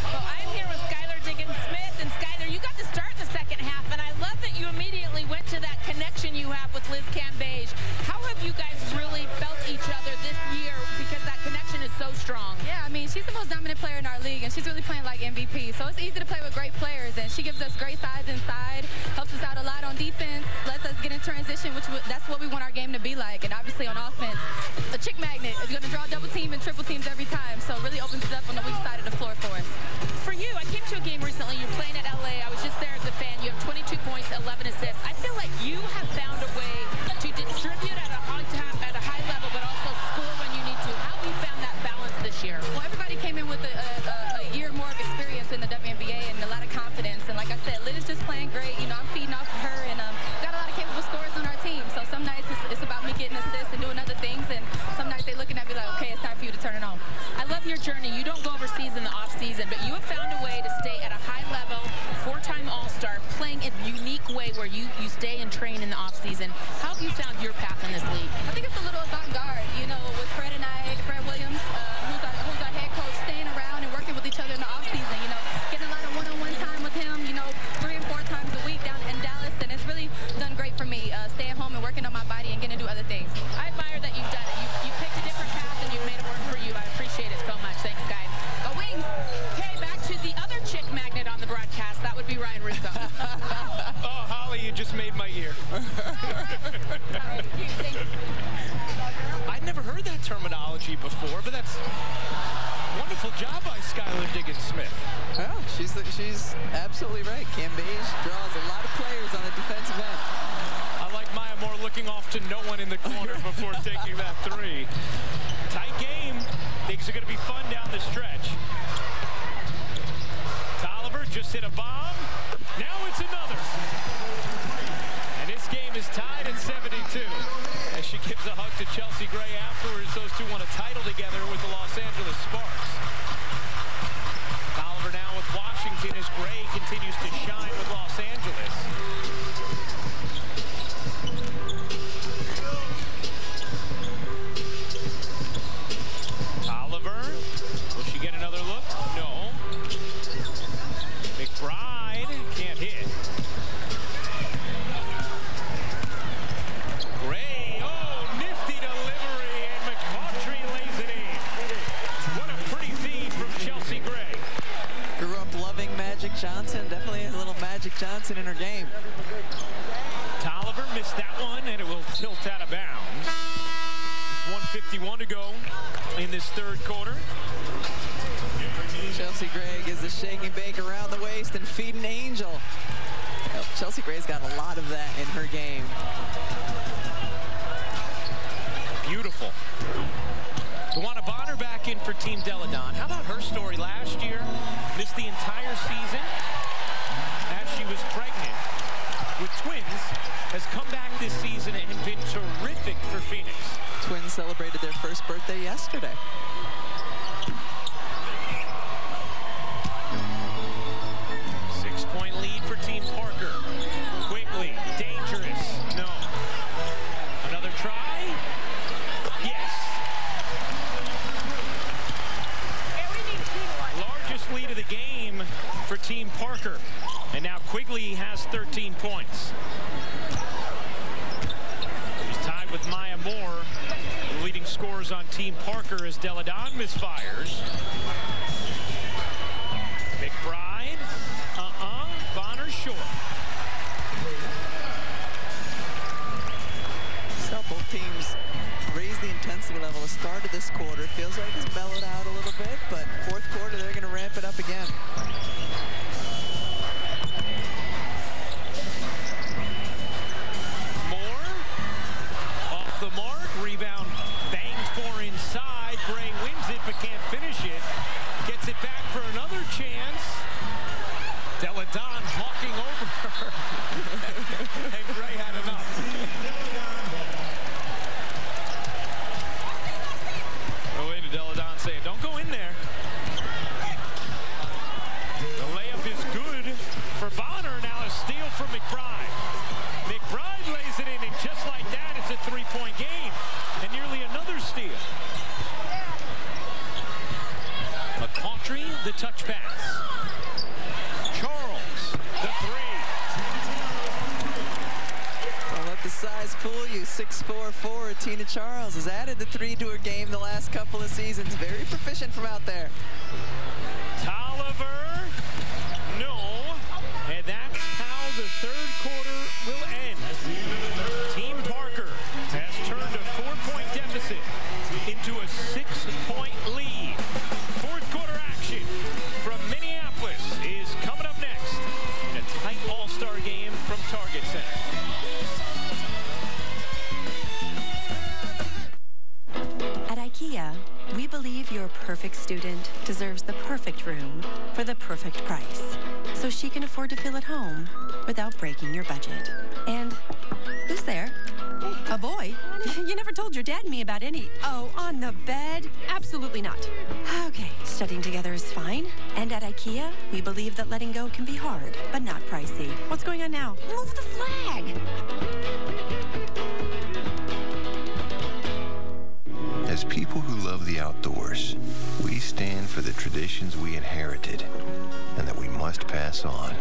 Well, I'm here with Skylar Diggins-Smith, and Skylar, you got to start the second half, and I love that you immediately went to that connection you have with Liz Cambage. How have you guys really felt each other this year, because that connection is so strong? Yeah, I mean, she's the most dominant player in our league, and she's really playing like MVP, so it's easy to play with great players, and she gives us great size inside, helps us out a lot on defense, lets us get in transition, that's what we want our game to be like, and obviously on offense, a chick magnet is going to draw double team and triple teams every time, so it really opens it up on the weak side of the floor for us. For you, I came to a game recently, you're playing at LA, I was just there as a fan, you have 22 points, 11 assists. I feel like you have found a way to distribute at a high level, but also score when you need to. How have you found that balance this year? Well, everybody came in with a year more of experience in the WNBA and a lot of confidence, and like I said, Liz just playing great, you know, I'm feeding off of her, and got a lot of capable scorers on our team, so some nights it's about me getting assists and doing other things, and some nights they're looking at me like, okay, it's time for you to turn it on. I love your journey. You don't go overseas in the off season, but you have found a way to stay at a high level, 4-time All-Star, playing in a unique way where you stay and train in the off season. How have you found your path in this league? I think it's a little avant-garde, you know, with Fred and I, Fred Williams, who's our head coach, staying around and working with each other in the off season, you know, getting a lot of one-on-one time with him, you know, 3 and 4 times a week down in Dallas, and it's really done great for me, staying home and working on my body and getting to do other things. I admire that you've done it. You picked a different path and you've made it work for you. I appreciate it so much. Thanks, Guy. Go Wings! Okay, back to the other chick magnet on the broadcast. That would be Ryan Rucco. Oh, Holly, you just made my year. I'd never heard that terminology before, but that's a wonderful job by Skylar Diggins-Smith. Yeah, she's absolutely right. Cambage draws a lot of players on the defensive end. I like Maya Moore looking off to no one in the corner before taking that 3. Tight game. Things are going to be fun down the stretch. Tolliver just hit a bomb. Now it's another. And this game is tied at 72. As she gives a hug to Chelsea Gray afterwards, those two won a title together with the Los Angeles Sparks. Tolliver now with Washington as Gray continues to shine with Los Angeles. Tolliver, will she get another look? No. McBride can't hit. Gray, oh, nifty delivery, and McCautry lays it in. What a pretty feed from Chelsea Gray. Grew up loving Magic Johnson, definitely a little Magic Johnson in her game. Tolliver missed that one, and it will tilt out of bounds. 1:51 to go in this third quarter. Chelsea Gray gives a shake and bake around the waist and feed an angel. Chelsea Gray's got a lot of that in her game. Beautiful. DeWanna Bonner back in for Team Deladon. How about her story last year? Missed the entire season as she was pregnant with twins. Has come back this season and been terrific for Phoenix. twins celebrated their first birthday yesterday. Six-point lead for Team Parker. Quickly, dangerous. No. Another try. Yes. Largest lead of the game for Team Parker. And now Quigley has 13 points. He's tied with Maya Moore. The leading scorers on Team Parker as Deladon misfires. McBride. Bonner short. So both teams raised the intensity level. The start of this quarter feels like it's mellowed out a little bit, but fourth quarter they're going to ramp it up again. Moore off the mark. Rebound banged for inside. Gray wins it but can't finish it. Gets it back for another chance. Deladon hawking over her. And Gray had enough. Away to Deladon saying, don't go in there. The layup is good for Bonner. Now a steal from McBride. McBride lays it in, and just like that, it's a three-point game. And nearly another steal. McCautry, the touch pass. Charles, the three. Don't let the size fool you. 6'4" forward Tina Charles has added the three to her game the last couple of seasons. Very proficient from out there. Tolliver, no. And that's how the third quarter will end. Team Parker has turned a 4-point deficit into a 6-point lead. Fourth quarter action from Minneapolis is coming up next in a tight all-star game from Target Center. At IKEA, we believe your perfect student deserves the perfect room for the perfect price, so she can afford to feel at home without breaking your budget. And who's there? A boy? You never told your dad and me about any... Oh, on the bed? Absolutely not. Okay, studying together is fine. And at IKEA, we believe that letting go can be hard, but not pricey. What's going on now? Move the flag! As people who love the outdoors, we stand for the traditions we inherited and that we must pass on.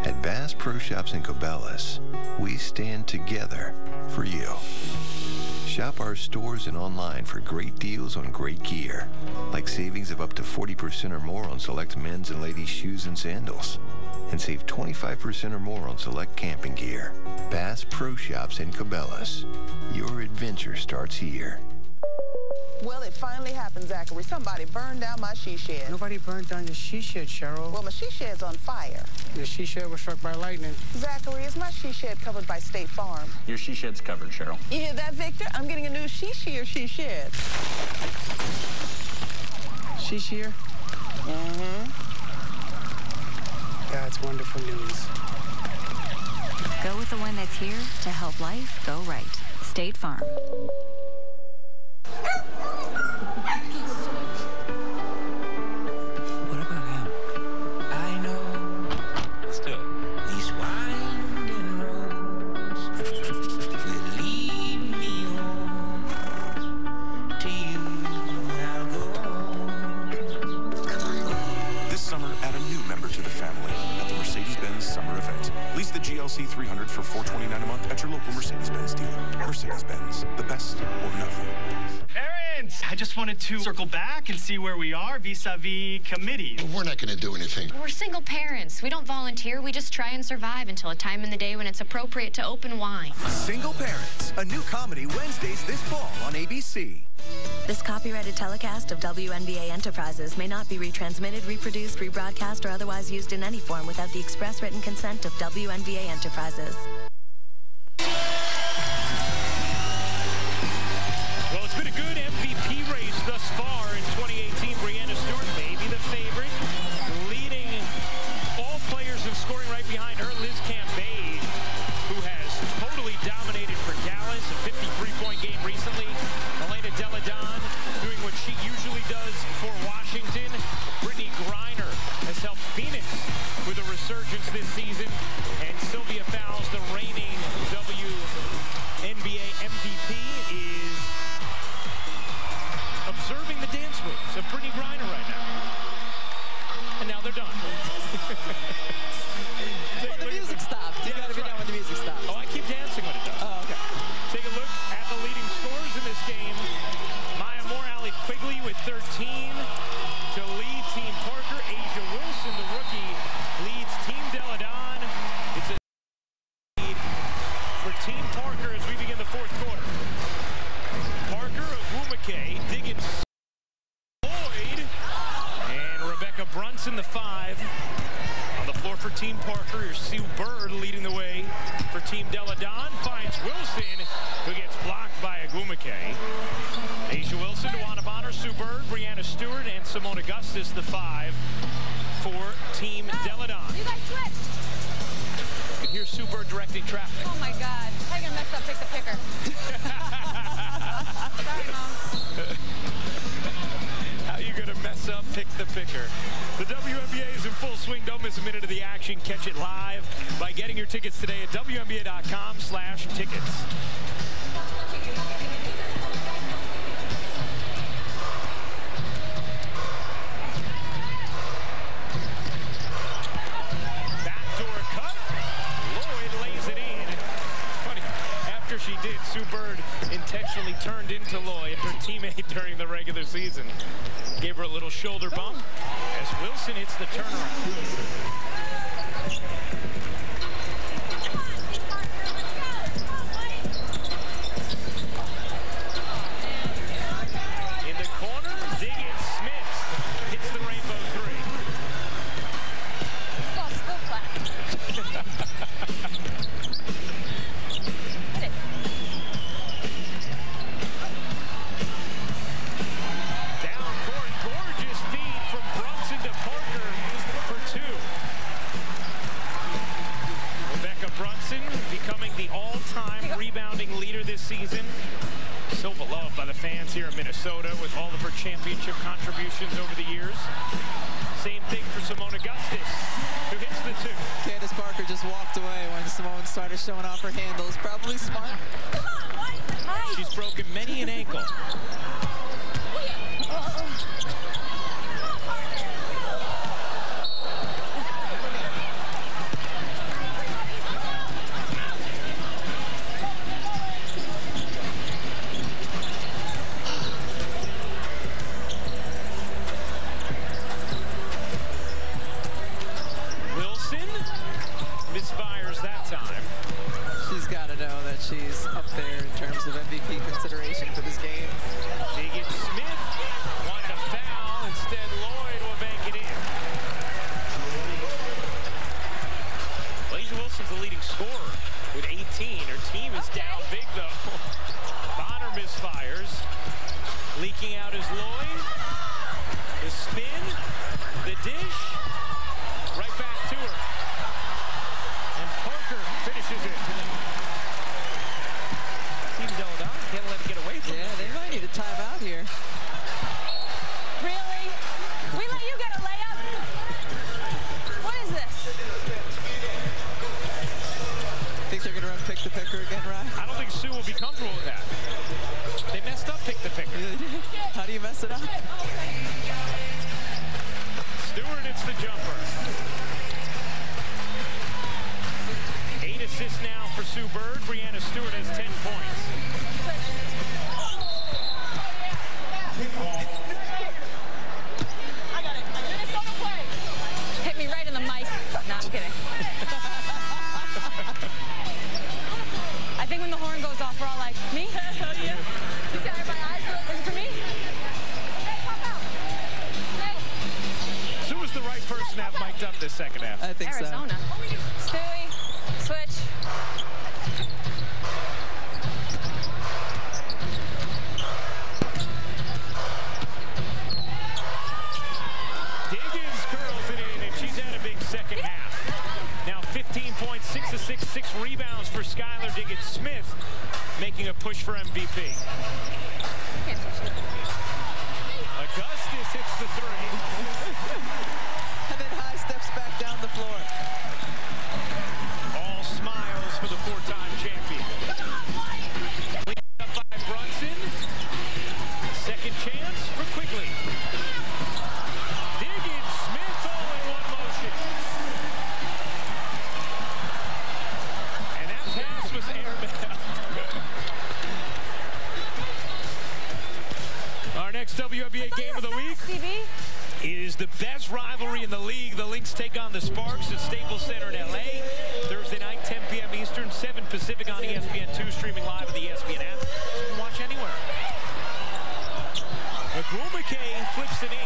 At Bass Pro Shops and Cabela's, we stand together for you. Shop our stores and online for great deals on great gear, like savings of up to 40% or more on select men's and ladies' shoes and sandals, and save 25% or more on select camping gear. Bass Pro Shops and Cabela's. Your adventure starts here. Well, it finally happened, Zachary. Somebody burned down my she shed. Nobody burned down your she shed, Cheryl. Well, my she shed's on fire. Your she shed was struck by lightning. Zachary, is my she shed covered by State Farm? Your she shed's covered, Cheryl. You hear that, Victor? I'm getting a new she shed. She shear? Mm-hmm. That's wonderful news. Go with the one that's here to help life go right. State Farm. What about him? I know. Let's do it. These winding roads will lead me home to you. I'll go on. This summer, add a new member to the family at the Mercedes-Benz Summer Event. Lease the GLC 300 for $429 a month at your local Mercedes-Benz dealer. Mercedes-Benz, the best or nothing. I just wanted to circle back and see where we are vis-a-vis committee. Well, we're not going to do anything. We're single parents. We don't volunteer. We just try and survive until a time in the day when it's appropriate to open wine. Single Parents, a new comedy Wednesdays this fall on ABC. This copyrighted telecast of WNBA Enterprises may not be retransmitted, reproduced, rebroadcast, or otherwise used in any form without the express written consent of WNBA Enterprises. Well, it's been a good MVP race thus far in 2018. Brianna Stewart may be the favorite, leading all players and scoring right behind her. Liz Cambage, who has totally dominated for Dallas, a 53-point game recently. usually does for Washington. Brittany Griner has helped Phoenix with a resurgence this season. And Sylvia Fowles, the reigning WNBA MVP, is observing the dance moves of Brittany Griner right now. And now they're done. Well, the music stopped. You gotta be done when the music stops. Oh, I keep dancing when it does. Oh, okay. Take a look at the leading scorers in this game. Maya Moore, Quigley with 13. To lead Team Parker, Asia Wilson, the rookie, leads Team Deladon. It's a lead for Team Parker as we begin the fourth quarter. Parker, Ogwumike, Diggins, Lloyd, and Rebecca Brunson, the 5. On the floor for Team Parker, here's Sue Bird leading the way for Team Deladon. Finds Wilson, who gets blocked by Ogwumike. Asia Wilson, Dewana Bonner, Sue Bird, Brianna Stewart, and Simone Augustus, the 5 for Team Deladon. You guys switched. You can hear Sue Bird directing traffic. Oh my God. How are you gonna mess up? Pick the picker. Sorry, Mom. How you gonna mess up? Pick the picker. The WNBA is in full swing. Don't miss a minute of the action. Catch it live by getting your tickets today at WNBA.com/tickets. Backdoor cut. Lloyd lays it in. Funny, after she did, Sue Bird intentionally turned into Lloyd, her teammate during the regular season. Gave her a little shoulder bump as Wilson hits the turnaround. In the corner, Diggins Smith hits the rainbow 3. This ball's still flat. Hit it. Down court, gorgeous feed from Brunson to Parker for 2. Rebecca Brunson becoming the all-time rebounding leader this season. So beloved by the fans here in Minnesota with all of her championship contributions over the years. Same thing for Simone Augustus, who hits the 2. Candace Parker just walked away when Simone started showing off her handles. Probably smart. She's broken many an ankle. Wilson misfires that time. She's got to know that she's up there in terms of MVP consideration for this game. Diggins Smith wanted a foul. Instead, Lloyd will bank it in. Asia Wilson's the leading scorer with 18. Her team is down big, though. Bonner misfires. Leaking out is Lloyd. The spin. The dish. Right back to her. And Parker finishes it. Team Deladon can't let it get away from them. Yeah, they might need a timeout here. Really? We let you get a layup? What is this? Think they're going to run pick the picker again, Ryan? I don't think Sue will be comfortable with that. They messed up pick the picker. How do you mess it up? Stewart hits the jumper. 8 assists now for Sue Bird. Brianna Stewart has 10 points. I got it. Minnesota play. Hit me right in the mic. No, I'm kidding. I think when the horn goes off, we're all like, me? Hell yeah. You see how my eyes look? Is it for me? Hey, pop out. Hey. Sue was the right person to have mic'd up this second half. I think Arizona. so. Stewie, switch. Diggins curls it in, and she's had a big second half. Now 15 points, 6 assists, 6 rebounds for Skylar Diggins Smith, making a push for MVP. Augustus the three. And then high steps back down the floor. All smiles for the four-time champion. Cleaned up by Brunson. Second chance for Quigley. Diggins, Smith all in one motion. And that pass was airmailed. Our next WNBA game of the week is the best rivalry in the league. The Lynx take on the Sparks at Staples Center in LA. Thursday night, 10 p.m. Eastern, 7 Pacific on ESPN2, streaming live at the ESPN app. You can watch anywhere. Agumake flips it in.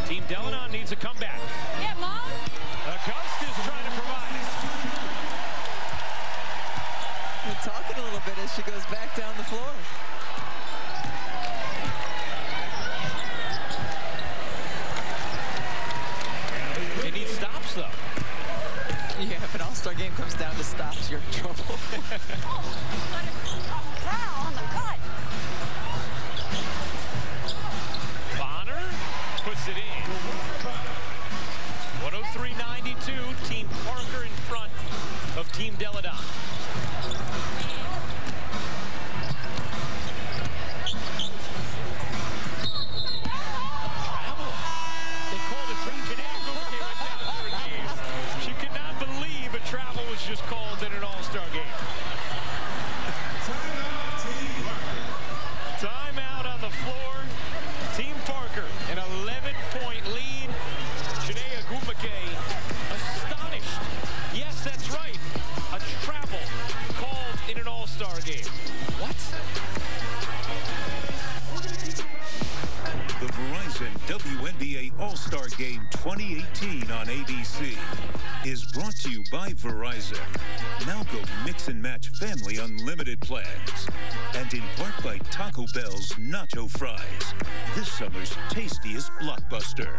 Team Deladon needs a comeback. Yeah, Mom. Augusta's trying to provide it. We're talking a little bit as she goes back down the floor. They need stops, though. Yeah, if an all-star game comes down to stops, you're in trouble. Bonner puts it in. 103-92, Team Parker in front of Team Deladon. Travel was just called in an all-star game. Timeout on the floor. Team Parker, an 11-point lead. Juillet Agumake astonished. Yes, that's right. A travel called in an all-star game. What? The Verizon WNBA All-Star Game 2018 on ABC is brought to you by Verizon. Now go mix and match family unlimited plans. And in part by Taco Bell's Nacho Fries, this summer's tastiest blockbuster.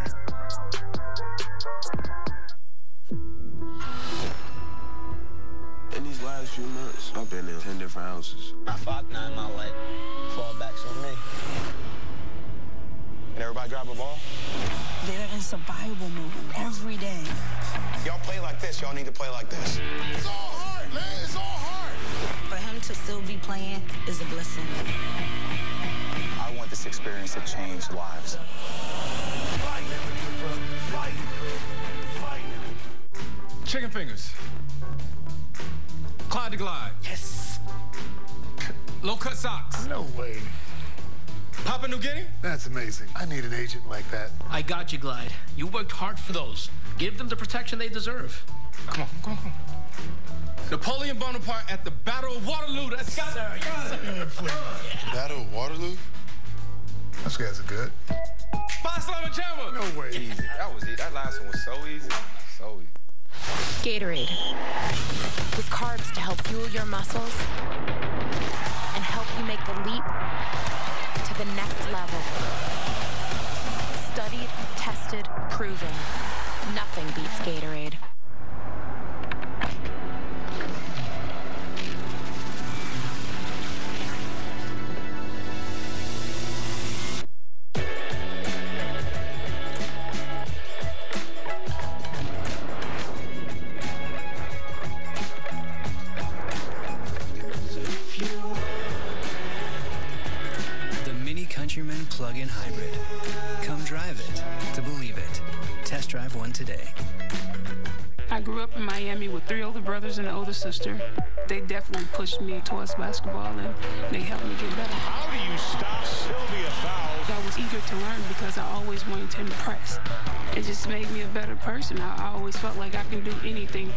In these last few months, I've been in 10 different houses. I fought 9 my life. Fallbacks on me. And everybody grab a ball? They're in survival mode every day. Y'all play like this, y'all need to play like this. It's all hard, man. It's all hard. For him to still be playing is a blessing. I want this experience to change lives. Chicken fingers. Clyde to glide. Yes. Low cut socks. No way. Papua New Guinea? That's amazing. I need an agent like that. I got you, Glide. You worked hard for those. Give them the protection they deserve. Come on, come on, come on. Napoleon Bonaparte at the Battle of Waterloo. That's got it. Yeah. Battle of Waterloo? Those guys are good. Five-slam jammer. No way. Easy. That was easy. That last one was so easy. So easy. Gatorade. With carbs to help fuel your muscles and help you make the leap to the next level. Studied, tested, proven. Nothing beats Gatorade. Countryman plug-in hybrid. Come drive it to believe it. Test drive one today. I grew up in Miami with 3 older brothers and an older sister. They definitely pushed me towards basketball and they helped me get better. How do you stop Sylvia Fowles? I was eager to learn because I always wanted to impress. It just made me a better person. I always felt like I can do anything.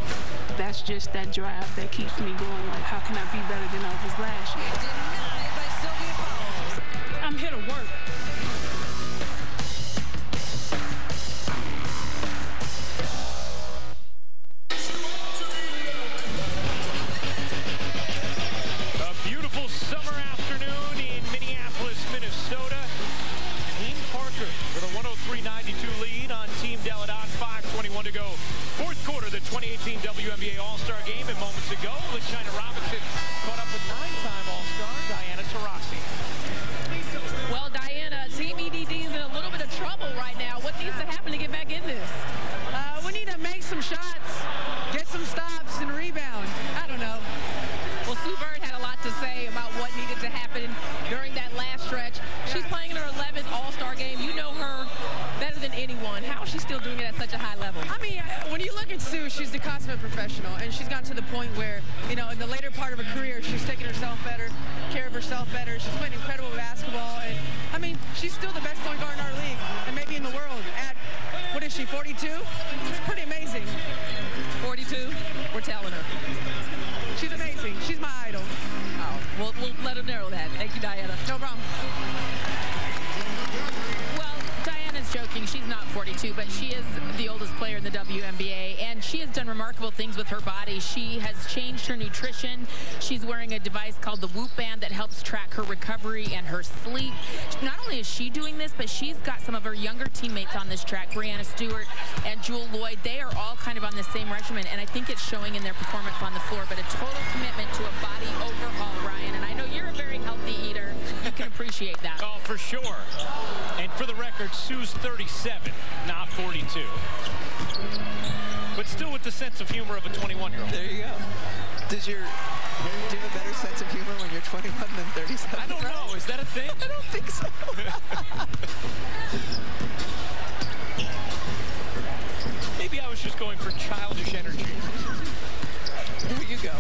That's just that drive that keeps me going. Like, how can I be better than I was last year? Denied by Sylvia Fowles. I'm here to work. A beautiful summer afternoon in Minneapolis, Minnesota. Team Parker with a 103-92 lead on Team Deladon. 5:21 to go. Fourth quarter, the 2018 WNBA All-Star Game, and moments ago, go. LaShina Robinson caught up with 9-time All-Star Diana Taurasi. Well, Diana, Team EDD is in a little bit of trouble right now. What needs to happen to get back in this? We need to make some shots, get some stops, and rebound. I don't know. Well, Sue Bird had a lot to say about what needed to happen during that last stretch. She's playing in her 11th All-Star game. You know her better than anyone. How is she still doing it at such a high level? I mean, when you look at Sue, she's the consummate professional, and she's gotten to the point where, you know, in the later part of her career, she's taking herself better, care of herself better. She's playing incredible basketball, and, I mean, she's still the best point guard in our league, and maybe in the world at, what is she, 42? It's pretty amazing. 42? We're telling her. She's amazing. She's my idol. Oh, we'll let her narrow that. Thank you, Diana. No problem. Well, Diana's joking. She's not 42, but she is the oldest player in the WNBA, and she has done remarkable things with her body. She has changed her nutrition. She's wearing a device called the Whoop Band that helps track her recovery and her sleep. Not only is she doing this, but she's got some of her younger teammates on this track, Brianna Stewart and Jewel Lloyd. They are all kind of on the same regimen, and I think it's showing in their performance on the floor, but a total commitment to a body overhaul, Ryan. And I know you're a very healthy eater. You can appreciate that. Oh, for sure. And for the record, Sue's 37, not 42. But still with the sense of humor of a 21-year-old. There you go. Do you have a better sense of humor when you're 21 than 37? I don't know. Is that a thing? I don't think so. Maybe I was just going for childish energy. There you go.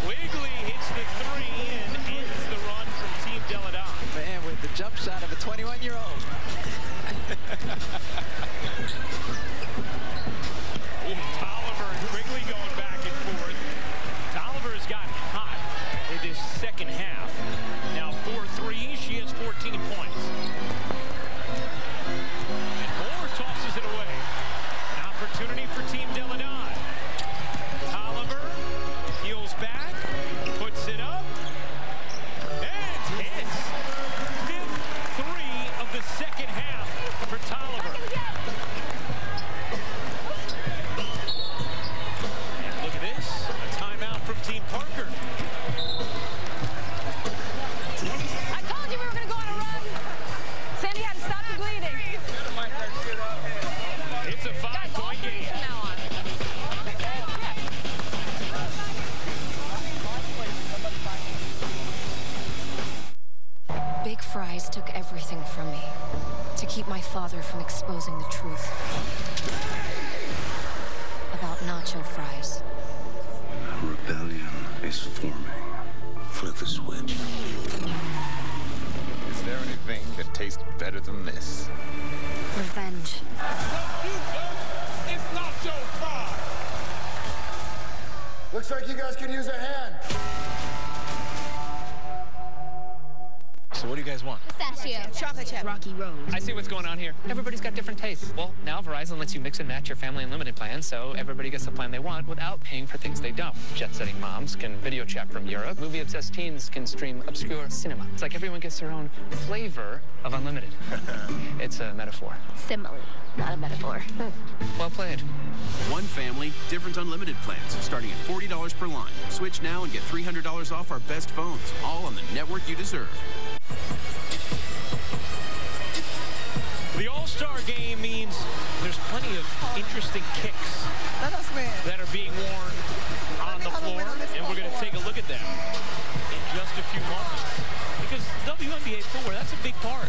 Wigley hits the three and ends the run from Team Deladon. Man, with the jump shot of a 21-year-old. Tolliver and Quigley going back and forth. Tolliver has gotten hot in this second half. Now 4-3, she has 14 points. And Moore tosses it away. An opportunity for Team Deladon. Tolliver heels back, puts it up, and hits. Fifth three of the second half for Tolliver. And look at this, a timeout from Team Parker. I told you we were going to go on a run. Sandy had to stop the bleeding. It's a 5-point game. From now on. Big Fries took everything from me to keep my father from exposing the truth about nacho fries. A rebellion is forming. Flip the switch. Is there anything that tastes better than this? Revenge. It's nacho fries! Looks like you guys could use a hand. So what do you guys want? Pistachio. Chocolate chip. Rocky Road. I see what's going on here. Everybody's got different tastes. Well, now Verizon lets you mix and match your family unlimited plan, so everybody gets the plan they want without paying for things they don't. Jet-setting moms can video chat from Europe. Movie-obsessed teens can stream obscure cinema. It's like everyone gets their own flavor of unlimited. It's a metaphor. Simile, not a metaphor. Well played. One family, different unlimited plans, starting at $40 per line. Switch now and get $300 off our best phones, all on the network you deserve. The All-Star game means there's plenty of interesting kicks that are being worn on the floor, and we're going to take a look at them in just a few moments. Because WNBA footwear, that's a big part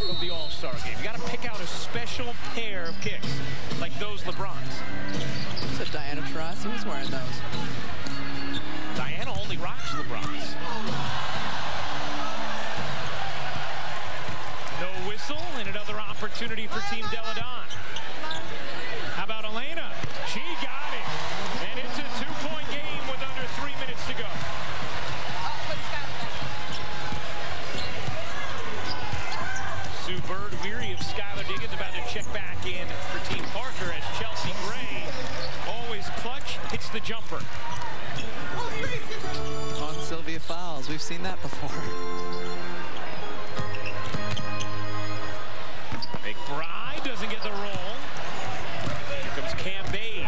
of the All-Star game. You got to pick out a special pair of kicks, like those LeBrons. So Diana Taurasi, who's wearing those? Diana only rocks LeBrons. No whistle, and another opportunity for Team Deladon. How about Elena? She got it. And it's a 2-point game with under 3 minutes to go. Sue Bird, weary of Skylar Diggins, about to check back in for Team Parker as Chelsea Gray, always clutch, hits the jumper. On Sylvia Fowles, we've seen that before. McBride doesn't get the roll. Here comes Cam Beige.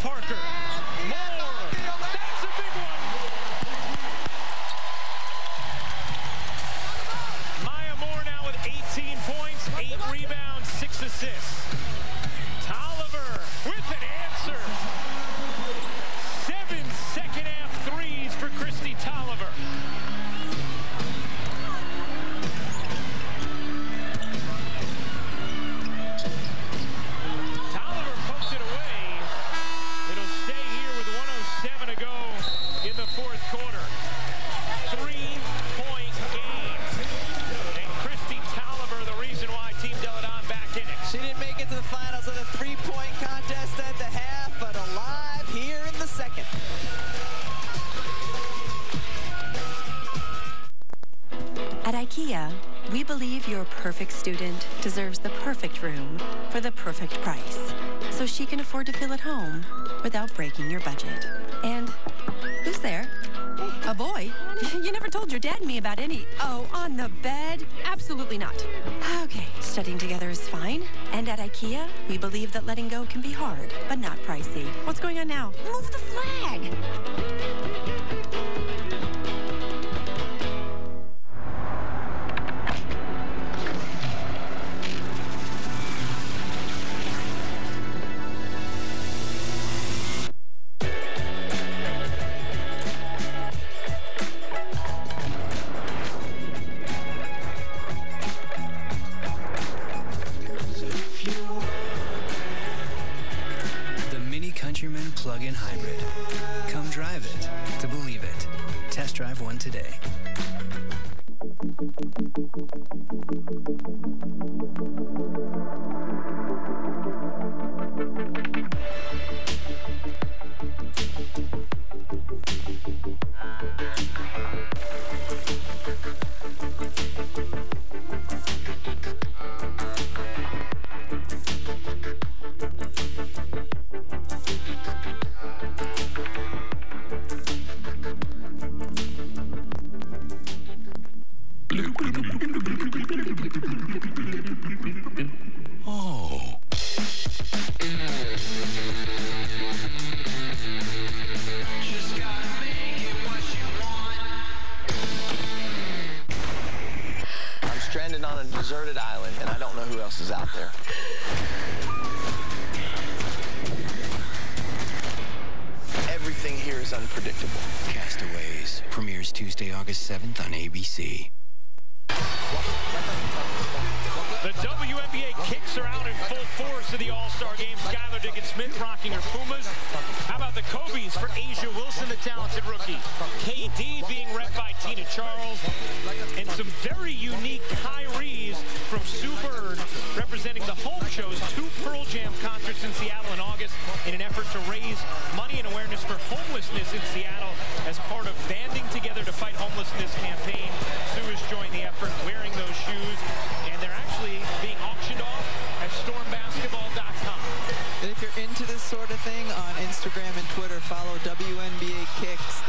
Parker. More. That's a big one. Maya Moore now with 18 points, 8 rebounds, 6 assists. Tolliver with an answer. 7 second-half threes for Kristi Tolliver. Tolliver poked it away. It'll stay here with 1:07 to go in the fourth quarter. 3-point game. And Kristi Tolliver, the reason why Team Deladon back in it. She didn't make it to the finals of the three-point contest at the half, but alive here in the second. At IKEA, we believe your perfect student deserves the perfect room for the perfect price, so she can afford to feel at home without breaking your budget. And who's there? A boy? You never told your dad and me about any... Oh, on the bed? Absolutely not. Okay, studying together is fine. And at IKEA, we believe that letting go can be hard, but not pricey. What's going on now? Move the flag! Countryman plug-in hybrid. Come drive it to believe it. Test drive one today. Stranded on a deserted island, and I don't know who else is out there. Everything here is unpredictable. Castaways premieres Tuesday, August 7th on ABC. The WNBA kicks are out in full force of the All-Star game. Skylar Diggins-Smith rocking her Pumas. How about the Kobe's for Asia Wilson, the talented rookie? KD being rep by Tina Charles. And some very unique Kyries from Sue Bird representing the Home Show's 2 Pearl Jam concerts in Seattle in August in an effort to raise money and awareness for homelessness in Seattle as part of Banding Together to Fight Homelessness campaign. Sue has joined the effort wearing those shoes, and they're actually being auctioned off at stormbasketball.com. And if you're into this sort of thing on Instagram and Twitter, follow WNBA Kicks.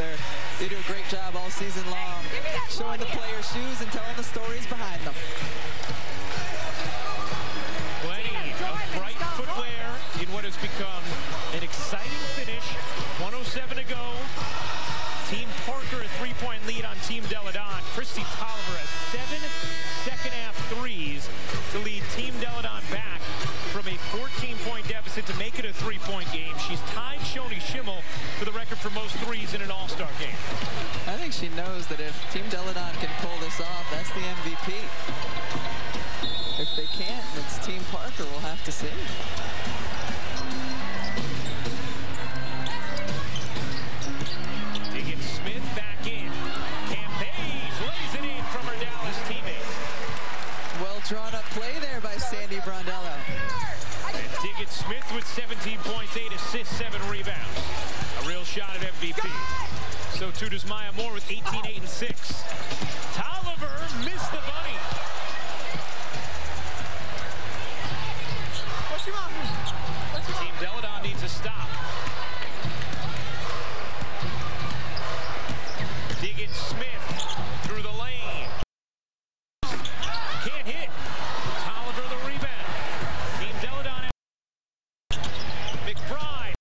They do a great job all season long, showing the players' shoes and telling the stories behind them. Plenty of bright footwear in what has become an exciting finish. 1:07 to go. Team Parker a 3-point lead on Team Deladon. Kristi Tolliver has 7 second-half threes to lead Team Deladon back from a 14-point deficit to make it a 3-point game. She's tied Shoni Schimmel for the record for most threes in an All-Star game. I think she knows that if Team Deladon can pull this off, that's the MVP. If they can't, it's Team Parker we'll have to see. Diggins-Smith back in. Campaign lays it in from her Dallas teammate. Well drawn up play there by Sandy Brondello. And Diggins-Smith with 17 points, 8 assists, 7 rebounds. A real shot at MVP. So too does Maya Moore with 18, 8, and 6. Tolliver missed the bunny. Team Deladon needs a stop. Diggins-Smith through the lane. Can't hit. Tolliver the rebound. Team Deladon. McBride.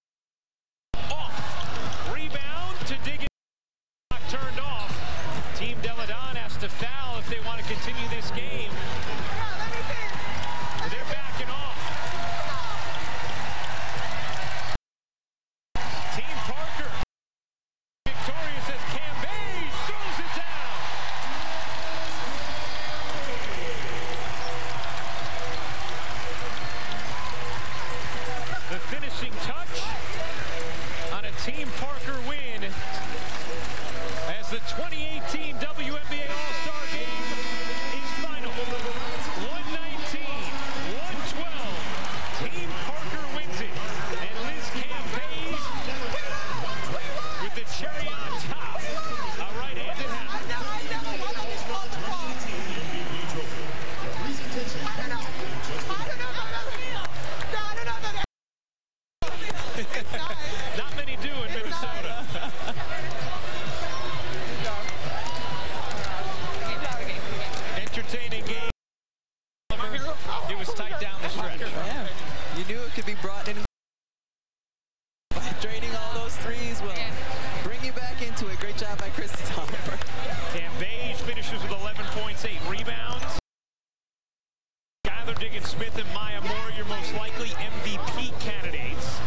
touch on a Team Parker win as the 2018 WNBA All-Star Game is final. 119-112. Team Parker wins it. And Liz Campaign with the cherry on top. All right, handed hand. Not many do in Minnesota. Entertaining game. It was tight down the stretch. Yeah. You knew it could be brought in by draining all those threes. Well, bring you back into it. Great job by Christy Tolliver. Cambage finishes with 11 points, 8 rebounds. Skylar Diggins-Smith and Maya Moore, your most likely MVP candidates.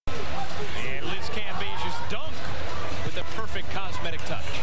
And Liz Cambage's dunk with a perfect cosmetic touch.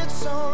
So